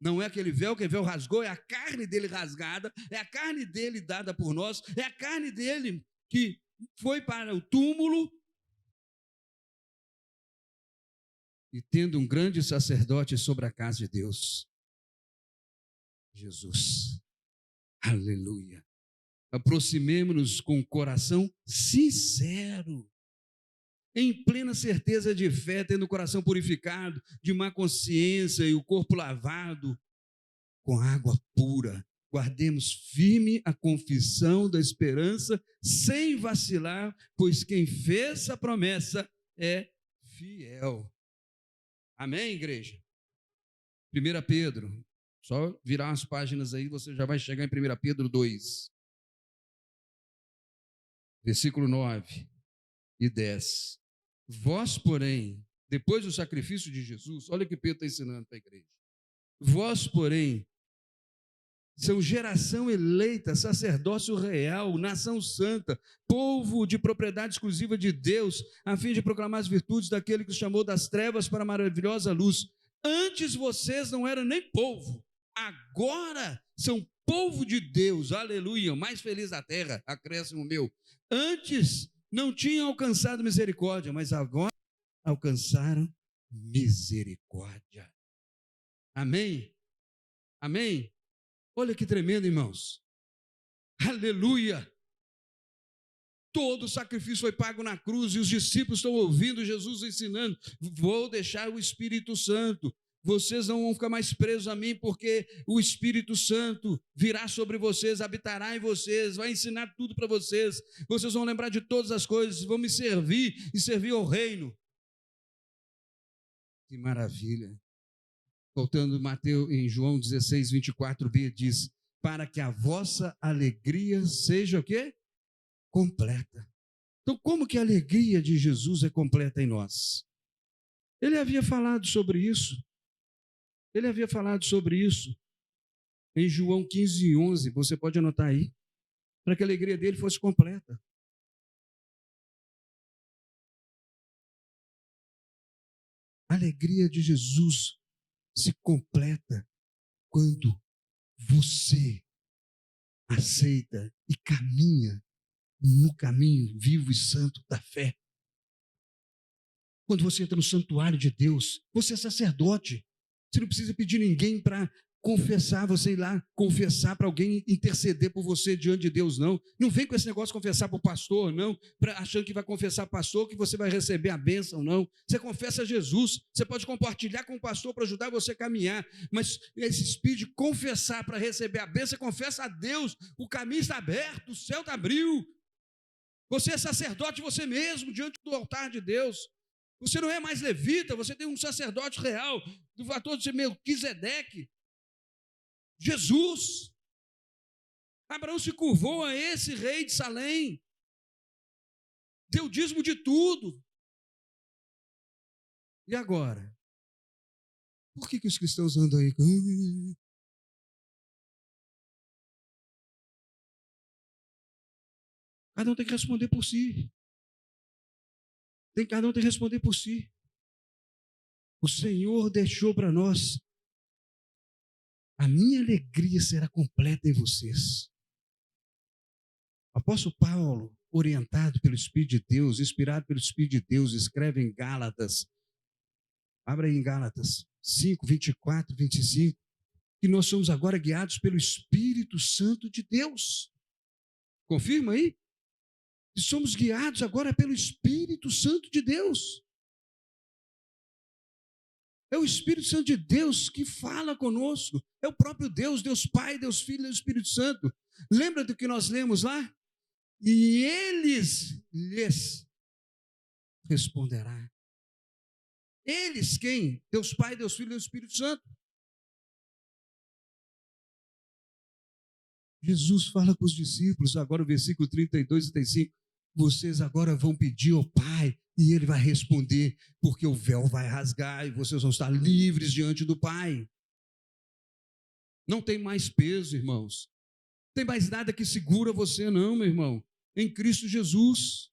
Não é aquele véu, que o véu rasgou, é a carne dele rasgada, é a carne dele dada por nós, é a carne dele que foi para o túmulo. E tendo um grande sacerdote sobre a casa de Deus, Jesus. Aleluia. Aproximemo-nos com o coração sincero, em plena certeza de fé, tendo o coração purificado, de má consciência e o corpo lavado com água pura. Guardemos firme a confissão da esperança, sem vacilar, pois quem fez a promessa é fiel. Amém, igreja? 1 Pedro, só virar umas páginas aí, você já vai chegar em 1 Pedro 2, versículo 9 e 10. Vós, porém, depois do sacrifício de Jesus, olha o que Pedro está ensinando para a igreja. Vós, porém, são geração eleita, sacerdócio real, nação santa, povo de propriedade exclusiva de Deus, a fim de proclamar as virtudes daquele que os chamou das trevas para a maravilhosa luz. Antes vocês não eram nem povo, agora são povo de Deus, aleluia, mais feliz da terra, acréscimo meu. Antes não tinham alcançado misericórdia, mas agora alcançaram misericórdia. Amém? Amém? Olha que tremendo, irmãos. Aleluia. Todo o sacrifício foi pago na cruz e os discípulos estão ouvindo Jesus ensinando. Vou deixar o Espírito Santo. Vocês não vão ficar mais presos a mim, porque o Espírito Santo virá sobre vocês, habitará em vocês, vai ensinar tudo para vocês. Vocês vão lembrar de todas as coisas, vão me servir e servir ao reino. Que maravilha. Voltando em João 16, 24b, diz, para que a vossa alegria seja o quê? Completa. Então, como que a alegria de Jesus é completa em nós? Ele havia falado sobre isso. Ele havia falado sobre isso em João 15, 11. Você pode anotar aí. Para que a alegria dele fosse completa. A alegria de Jesus se completa quando você aceita e caminha no caminho vivo e santo da fé. Quando você entra no santuário de Deus, você é sacerdote. Você não precisa pedir ninguém para confessar, você ir lá confessar para alguém interceder por você diante de Deus, não. Não vem com esse negócio de confessar para o pastor, não, achando que vai confessar pastor, que você vai receber a bênção, não. Você confessa a Jesus, você pode compartilhar com o pastor para ajudar você a caminhar, mas esse espírito de confessar para receber a bênção, você confessa a Deus, o caminho está aberto, o céu está abriu. Você é sacerdote você mesmo, diante do altar de Deus. Você não é mais levita, você tem um sacerdote real, do fator de Melquisedeque. Jesus. Abraão se curvou a esse rei de Salém, deu dízimo de tudo. E agora? Por que os cristãos andam aí? Cada um tem que responder por si. Cada um tem que responder por si. O Senhor deixou para nós: a minha alegria será completa em vocês. O apóstolo Paulo, orientado pelo Espírito de Deus, inspirado pelo Espírito de Deus, escreve em Gálatas, abra aí em Gálatas 5, 24, 25, que nós somos agora guiados pelo Espírito Santo de Deus. Confirma aí? E somos guiados agora pelo Espírito Santo de Deus. É o Espírito Santo de Deus que fala conosco. É o próprio Deus, Deus Pai, Deus Filho e Deus Espírito Santo. Lembra do que nós lemos lá? E eles lhes responderá. Eles quem? Deus Pai, Deus Filho e Deus Espírito Santo. Jesus fala com os discípulos, agora o versículo 32 e 35. Vocês agora vão pedir ao Pai e Ele vai responder, porque o véu vai rasgar e vocês vão estar livres diante do Pai. Não tem mais peso, irmãos. Não tem mais nada que segura você, não, meu irmão. Em Cristo Jesus.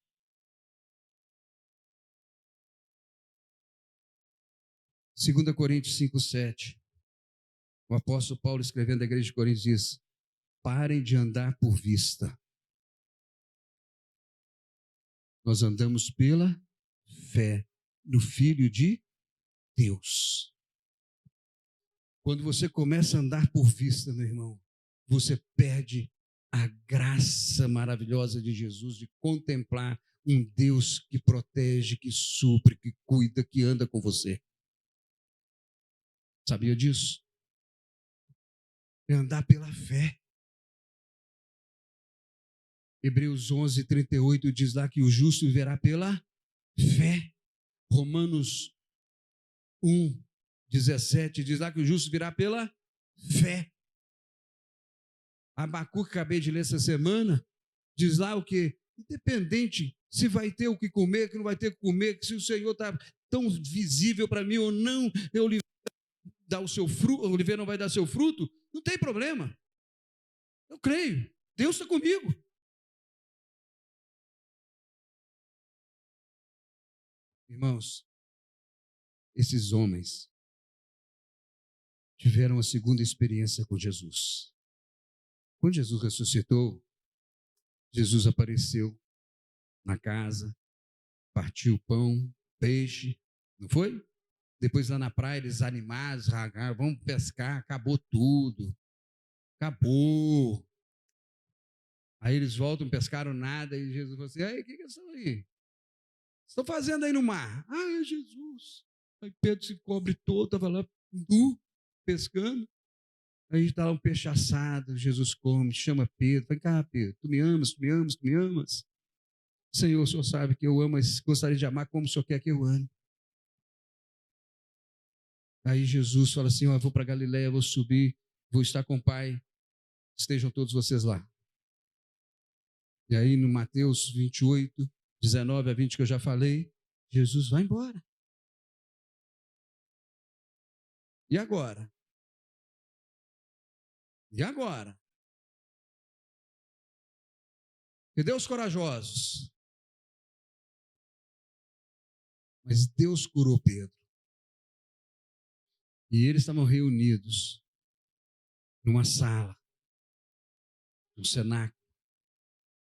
Segunda Coríntios 5:7. O apóstolo Paulo, escrevendo à igreja de Coríntios, diz: parem de andar por vista. Nós andamos pela fé no Filho de Deus. Quando você começa a andar por vista, meu irmão, você perde a graça maravilhosa de Jesus de contemplar um Deus que protege, que supre, que cuida, que anda com você. Sabia disso? É andar pela fé. Hebreus 11:38 diz lá que o justo viverá pela fé. Romanos 1:17 diz lá que o justo virá pela fé. Abacuque, que acabei de ler essa semana, diz lá o que? Independente se vai ter o que comer, que não vai ter o que comer, que se o Senhor está tão visível para mim ou não, a oliveira dá o seu fruto, a oliveira não vai dar seu fruto, não tem problema. Eu creio, Deus está comigo. Irmãos, esses homens tiveram a segunda experiência com Jesus. Quando Jesus ressuscitou, Jesus apareceu na casa, partiu pão, peixe, não foi? Depois lá na praia, eles animados, vamos pescar, acabou tudo. Acabou. Aí eles voltam, pescaram nada, e Jesus falou assim: aí, o que eles estão aí? Estão fazendo aí no mar? Ah, é Jesus. Aí Pedro se cobre todo, estava lá nu, pescando. Aí está lá um peixe assado, Jesus come, chama Pedro. Vem cá, Pedro, tu me amas, tu me amas, tu me amas. Senhor, o Senhor sabe que eu amo, mas gostaria de amar como o Senhor quer que eu ame. Aí Jesus fala assim: ó, vou para Galiléia, vou subir, vou estar com o Pai, estejam todos vocês lá. E aí no Mateus 28, 19 a 20 que eu já falei, Jesus vai embora. E agora? E agora? Cadê os corajosos? Mas Deus curou Pedro. E eles estavam reunidos numa sala, num cenáculo.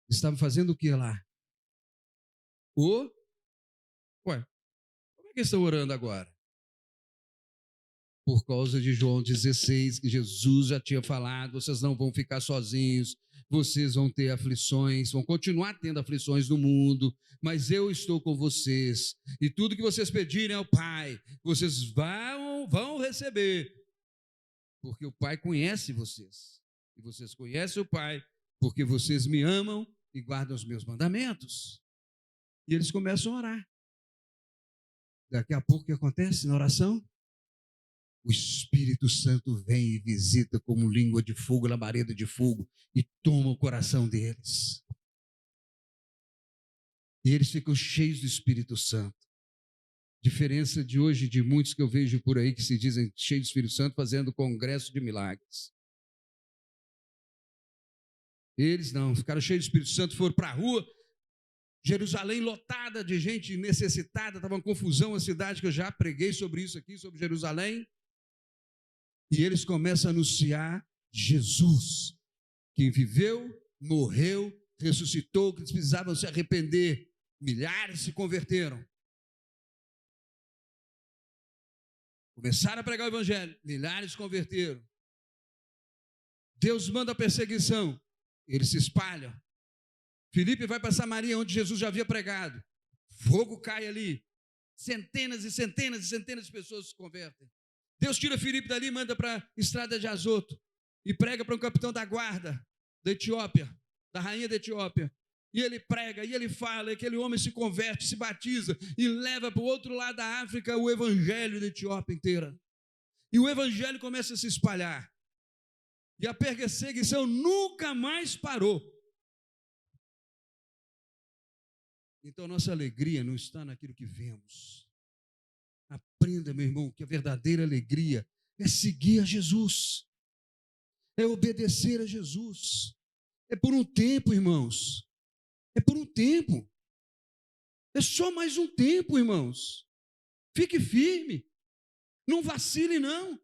Estavam fazendo o que lá? Ué, como é que eles estão orando agora? por causa de João 16, que Jesus já tinha falado, vocês não vão ficar sozinhos, vocês vão ter aflições, vão continuar tendo aflições no mundo, mas eu estou com vocês, e tudo que vocês pedirem ao Pai, vocês vão receber, porque o Pai conhece vocês, e vocês conhecem o Pai, porque vocês me amam e guardam os meus mandamentos. E eles começam a orar. Daqui a pouco o que acontece na oração? O Espírito Santo vem e visita como língua de fogo, labareda de fogo, e toma o coração deles. E eles ficam cheios do Espírito Santo. Diferença de hoje de muitos que eu vejo por aí que se dizem cheios do Espírito Santo fazendo congresso de milagres. Eles não, ficaram cheios do Espírito Santo, foram para a rua, Jerusalém lotada de gente necessitada, estava uma confusão a cidade, que eu já preguei sobre isso aqui, sobre Jerusalém. E eles começam a anunciar Jesus, que viveu, morreu, ressuscitou, que eles precisavam se arrepender. Milhares se converteram. Começaram a pregar o evangelho, milhares se converteram. Deus manda a perseguição, eles se espalham. Filipe vai para Samaria, onde Jesus já havia pregado. Fogo cai ali. Centenas e centenas e centenas de pessoas se convertem. Deus tira Filipe dali e manda para a estrada de Azoto. E prega para um capitão da guarda da Etiópia, da rainha da Etiópia. E ele prega, e ele fala, e aquele homem se converte, se batiza, e leva para o outro lado da África o evangelho da Etiópia inteira. E o evangelho começa a se espalhar. E a perseguição nunca mais parou. Então, nossa alegria não está naquilo que vemos. Aprenda, meu irmão, que a verdadeira alegria é seguir a Jesus, é obedecer a Jesus. É por um tempo, irmãos, é por um tempo, é só mais um tempo, irmãos. Fique firme, não vacile não.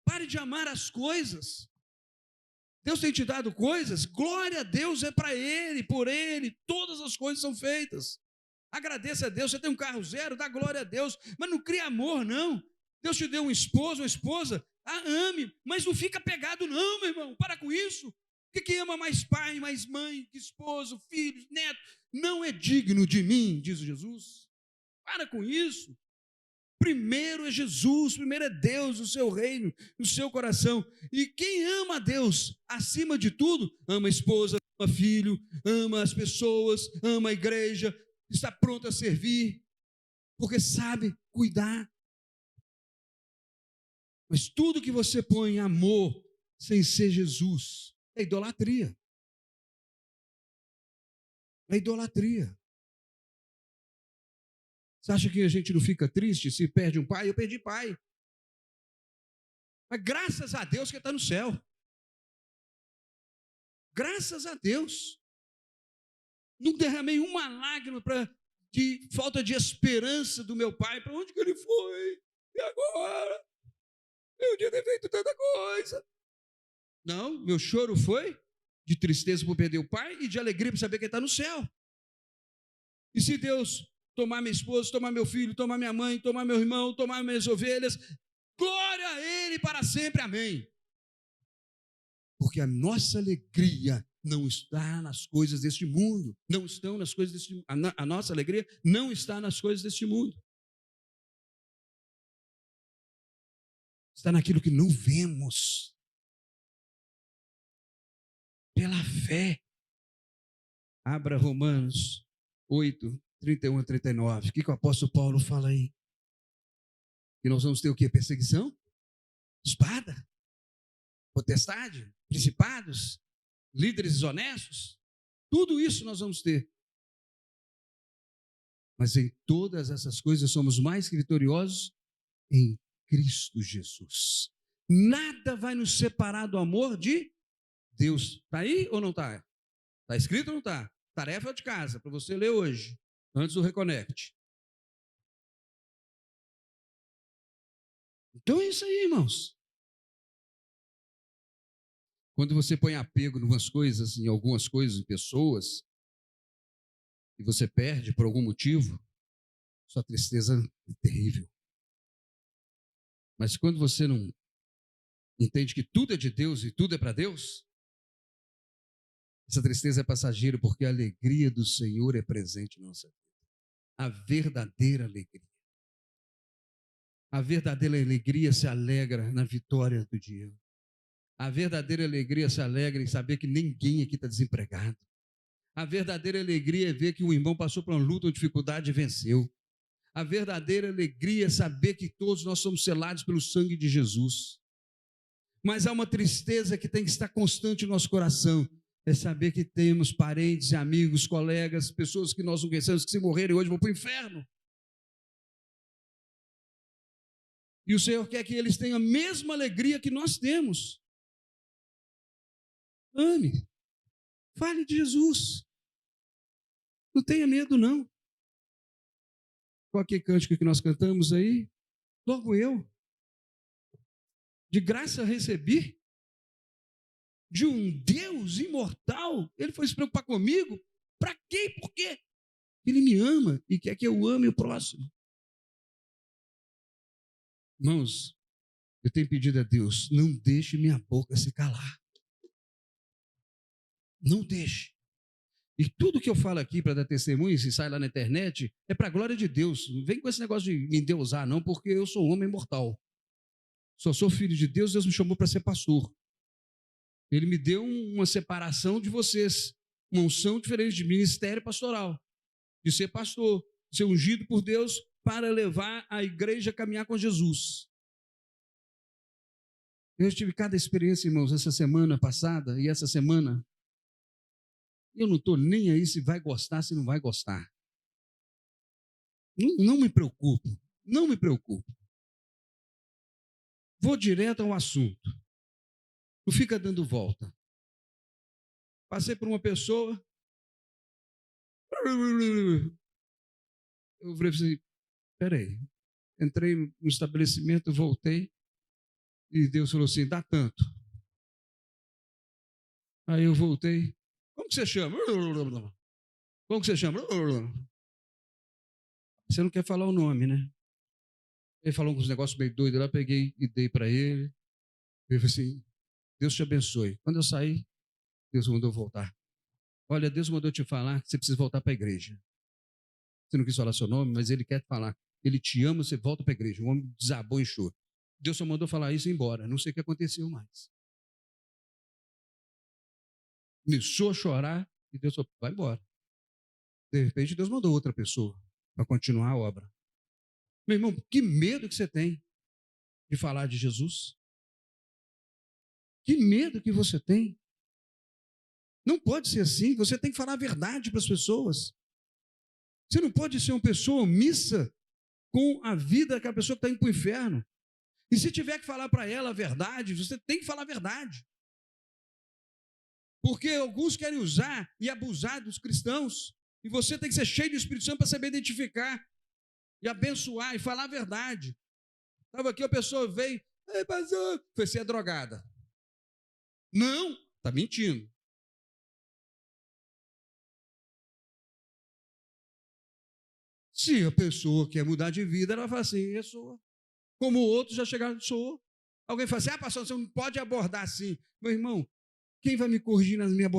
Pare de amar as coisas. Deus tem te dado coisas, glória a Deus, é para Ele, por Ele, todas as coisas são feitas. Agradeça a Deus, você tem um carro zero, dá glória a Deus, mas não cria amor não. Deus te deu um esposo, uma esposa, ame, mas não fica pegado não, meu irmão, para com isso. O que ama mais pai, mais mãe, que esposo, filhos, neto, não é digno de mim, diz Jesus. Para com isso. Primeiro é Jesus, primeiro é Deus, o seu reino, o seu coração. E quem ama a Deus, acima de tudo, ama a esposa, ama filho, ama as pessoas, ama a igreja, está pronto a servir, porque sabe cuidar. Mas tudo que você põe em amor, sem ser Jesus, é idolatria. É idolatria. Você acha que a gente não fica triste se perde um pai? Eu perdi pai. Mas graças a Deus que está no céu. Graças a Deus. Não derramei uma lágrima de falta de esperança do meu pai. Para onde que ele foi? E agora? Eu tinha feito tanta coisa. Não, meu choro foi de tristeza por perder o pai e de alegria por saber que ele está no céu. E se Deus tomar minha esposa, tomar meu filho, tomar minha mãe, tomar meu irmão, tomar minhas ovelhas, glória a Ele para sempre, amém. Porque a nossa alegria não está nas coisas deste mundo, não estão nas coisas deste mundo. A nossa alegria não está nas coisas deste mundo. Está naquilo que não vemos. Pela fé. Abra Romanos 8, 31 a 39. O que o apóstolo Paulo fala aí? Que nós vamos ter o quê? Perseguição? Espada? Potestade? Principados? Líderes desonestos? Tudo isso nós vamos ter. Mas em todas essas coisas somos mais que vitoriosos em Cristo Jesus. Nada vai nos separar do amor de Deus. Está aí ou não está? Está escrito ou não está? Tarefa de casa, para você ler hoje, antes do Reconnect. Então é isso aí, irmãos. Quando você põe apego em umas coisas, em algumas coisas, em pessoas, e você perde por algum motivo, sua tristeza é terrível. Mas quando você não entende que tudo é de Deus e tudo é para Deus, essa tristeza é passageira, porque a alegria do Senhor é presente na nossa vida. A verdadeira alegria. A verdadeira alegria se alegra na vitória do dia. A verdadeira alegria se alegra em saber que ninguém aqui está desempregado. A verdadeira alegria é ver que um irmão passou por uma luta ou dificuldade e venceu. A verdadeira alegria é saber que todos nós somos selados pelo sangue de Jesus. Mas há uma tristeza que tem que estar constante no nosso coração. É saber que temos parentes, amigos, colegas, pessoas que nós não conhecemos, que se morrerem hoje vão para o inferno. E o Senhor quer que eles tenham a mesma alegria que nós temos. Ame. Fale de Jesus. Não tenha medo, não. Qual que cântico que nós cantamos aí? Logo eu. De graça recebi. De um Deus imortal. Ele foi se preocupar comigo. Para quê? Por quê? Ele me ama e quer que eu ame o próximo. Irmãos, eu tenho pedido a Deus, não deixe minha boca se calar. Não deixe. E tudo que eu falo aqui para dar testemunho, se sai lá na internet, é para a glória de Deus. Não vem com esse negócio de me endeusar, não, porque eu sou um homem mortal. Só sou filho de Deus, Deus me chamou para ser pastor. Ele me deu uma separação de vocês, uma unção diferente de ministério pastoral, de ser pastor, de ser ungido por Deus para levar a igreja a caminhar com Jesus. Eu tive cada experiência, irmãos, essa semana passada e essa semana. Eu não estou nem aí se vai gostar, se não vai gostar. Não me preocupo, não me preocupo. Vou direto ao assunto. Não fica dando volta. Passei por uma pessoa. Eu falei assim, peraí. Entrei no estabelecimento, voltei. E Deus falou assim, dá tanto. Aí eu voltei. Como que você chama? Como que você chama? Você não quer falar o nome, né? Ele falou uns negócios meio doidos lá, peguei e dei para ele. Ele falou assim, Deus te abençoe. Quando eu saí, Deus mandou voltar. Olha, Deus mandou te falar que você precisa voltar para a igreja. Você não quis falar seu nome, mas Ele quer te falar. Ele te ama, você volta para a igreja. O homem desabou em choro. Deus só mandou falar isso e ir embora. Não sei o que aconteceu mais. Começou a chorar e Deus falou, vai embora. De repente, Deus mandou outra pessoa para continuar a obra. Meu irmão, que medo que você tem de falar de Jesus? Que medo que você tem? Não pode ser assim, você tem que falar a verdade para as pessoas. Você não pode ser uma pessoa omissa com a vida daquela pessoa que está indo para o inferno. E se tiver que falar para ela a verdade, você tem que falar a verdade. Porque alguns querem usar e abusar dos cristãos, e você tem que ser cheio do Espírito Santo para saber identificar, e abençoar, e falar a verdade. Estava aqui, a pessoa veio, pastor, você é drogada. Não, está mentindo. Se a pessoa quer mudar de vida, ela fala assim, eu sou. Como outros já chegaram, sou. Alguém fala assim, pastor, você não pode abordar assim. Meu irmão, quem vai me corrigir na minha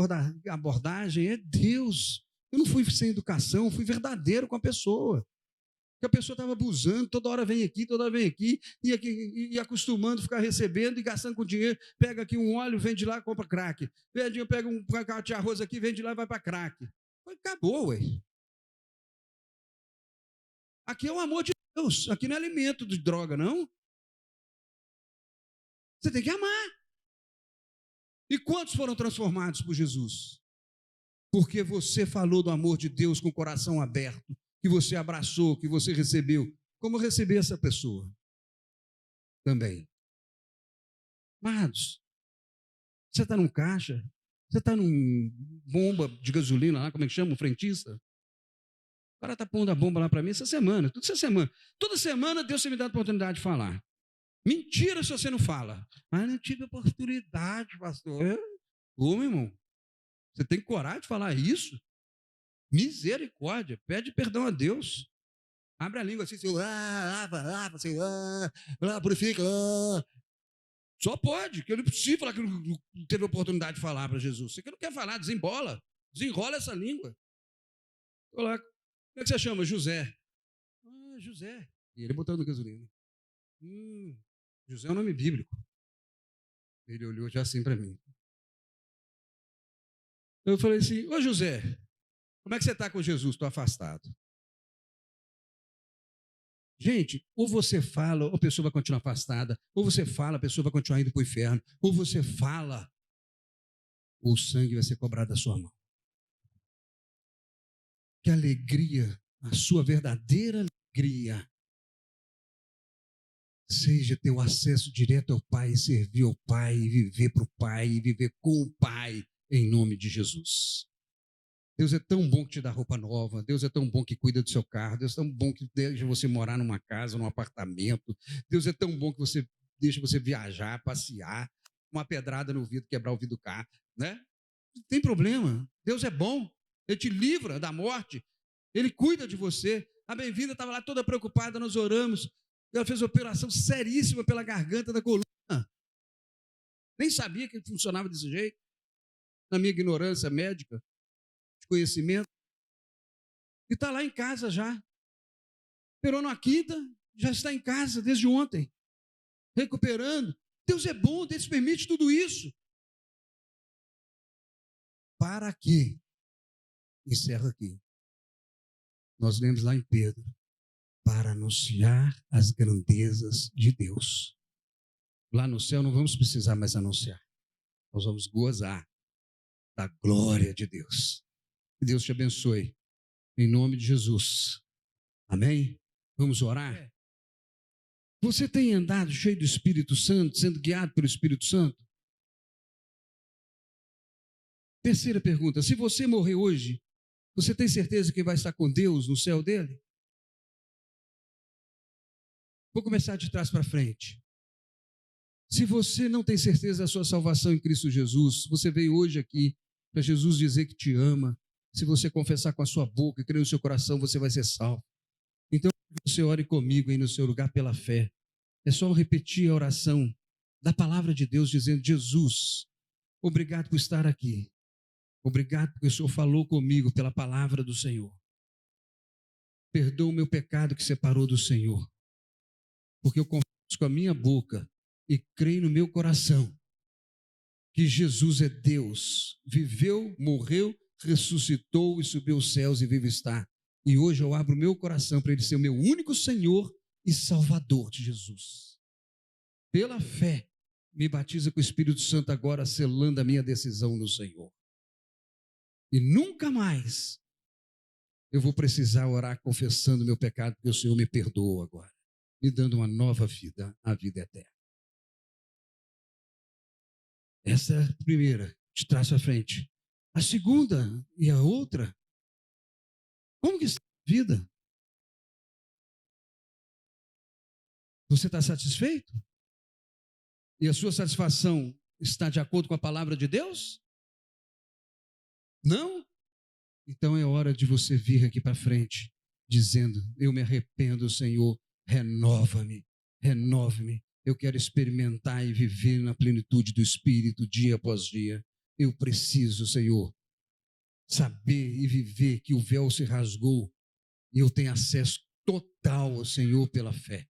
abordagem é Deus. Eu não fui sem educação, fui verdadeiro com a pessoa. Porque a pessoa estava abusando, toda hora vem aqui, e acostumando, ficar recebendo e gastando com dinheiro. Pega aqui um óleo, vende lá, compra crack. Pega um pacote de arroz aqui, vende lá e vai para crack. Acabou, ué. Aqui é o amor de Deus, aqui não é alimento de droga, não. Você tem que amar. E quantos foram transformados por Jesus? Porque você falou do amor de Deus com o coração aberto, que você abraçou, que você recebeu. Como eu recebi essa pessoa? Também. Amados, você está num caixa, você está num bomba de gasolina lá, como é que chama? Um frentista? O cara está pondo a bomba lá para mim essa semana, toda semana. Toda semana Deus tem me dado a oportunidade de falar. Mentira se você não fala. Mas não tive oportunidade, pastor. Ô, meu irmão, você tem coragem de falar isso? Misericórdia, pede perdão a Deus. Abre a língua assim, Senhor, lava, Senhor, purifica. Só pode, que eu não preciso falar que não teve oportunidade de falar para Jesus. Você que não quer falar, desembola. Desenrola essa língua. Olá, como é que você chama? José. José. E ele botando gasolina. José é um nome bíblico. Ele olhou já assim para mim. Eu falei assim, ô José, como é que você está com Jesus? Estou afastado. Gente, ou você fala, ou a pessoa vai continuar afastada. Ou você fala, a pessoa vai continuar indo para o inferno. Ou você fala, ou o sangue vai ser cobrado da sua mão. Que alegria, a sua verdadeira alegria, seja ter o acesso direto ao Pai, servir ao Pai, viver para o Pai, viver com o Pai, em nome de Jesus. Deus é tão bom que te dá roupa nova, Deus é tão bom que cuida do seu carro, Deus é tão bom que deixa você morar numa casa, num apartamento, Deus é tão bom que deixa você viajar, passear, uma pedrada no vidro, quebrar o vidro do carro, né? Não tem problema, Deus é bom, Ele te livra da morte, Ele cuida de você. A Bem-vinda estava lá toda preocupada, nós oramos, ela fez uma operação seríssima pela garganta da coluna, nem sabia que funcionava desse jeito, na minha ignorância médica, de conhecimento, e está lá em casa já. Operou na quinta, já está em casa desde ontem, recuperando. Deus é bom, Deus permite tudo isso. Para quê? Encerro aqui. Nós lemos lá em Pedro, para anunciar as grandezas de Deus. Lá no céu não vamos precisar mais anunciar. Nós vamos gozar da glória de Deus. Que Deus te abençoe. Em nome de Jesus. Amém? Vamos orar? Você tem andado cheio do Espírito Santo, sendo guiado pelo Espírito Santo? Terceira pergunta, se você morrer hoje, você tem certeza que vai estar com Deus no céu dele? Vou começar de trás para frente. Se você não tem certeza da sua salvação em Cristo Jesus, você veio hoje aqui para Jesus dizer que te ama. Se você confessar com a sua boca e crer no seu coração, você vai ser salvo. Então, você ore comigo aí no seu lugar pela fé. É só repetir a oração da palavra de Deus, dizendo: Jesus, obrigado por estar aqui. Obrigado porque o Senhor falou comigo pela palavra do Senhor. Perdoa o meu pecado que separou do Senhor. Porque eu confesso com a minha boca e creio no meu coração que Jesus é Deus, viveu, morreu, ressuscitou e subiu aos céus e vive está. E hoje eu abro o meu coração para Ele ser o meu único Senhor e Salvador de Jesus. Pela fé, me batiza com o Espírito Santo agora, selando a minha decisão no Senhor. E nunca mais eu vou precisar orar confessando meu pecado, porque o Senhor me perdoa agora, me dando uma nova vida, a vida eterna. Essa é a primeira, de trás para frente. A segunda e a outra, como que está a vida? Você está satisfeito? E a sua satisfação está de acordo com a palavra de Deus? Não? Então é hora de você vir aqui para frente, dizendo: eu me arrependo, Senhor, renova-me, renove-me. Eu quero experimentar e viver na plenitude do Espírito dia após dia. Eu preciso, Senhor, saber e viver que o véu se rasgou e eu tenho acesso total ao Senhor pela fé.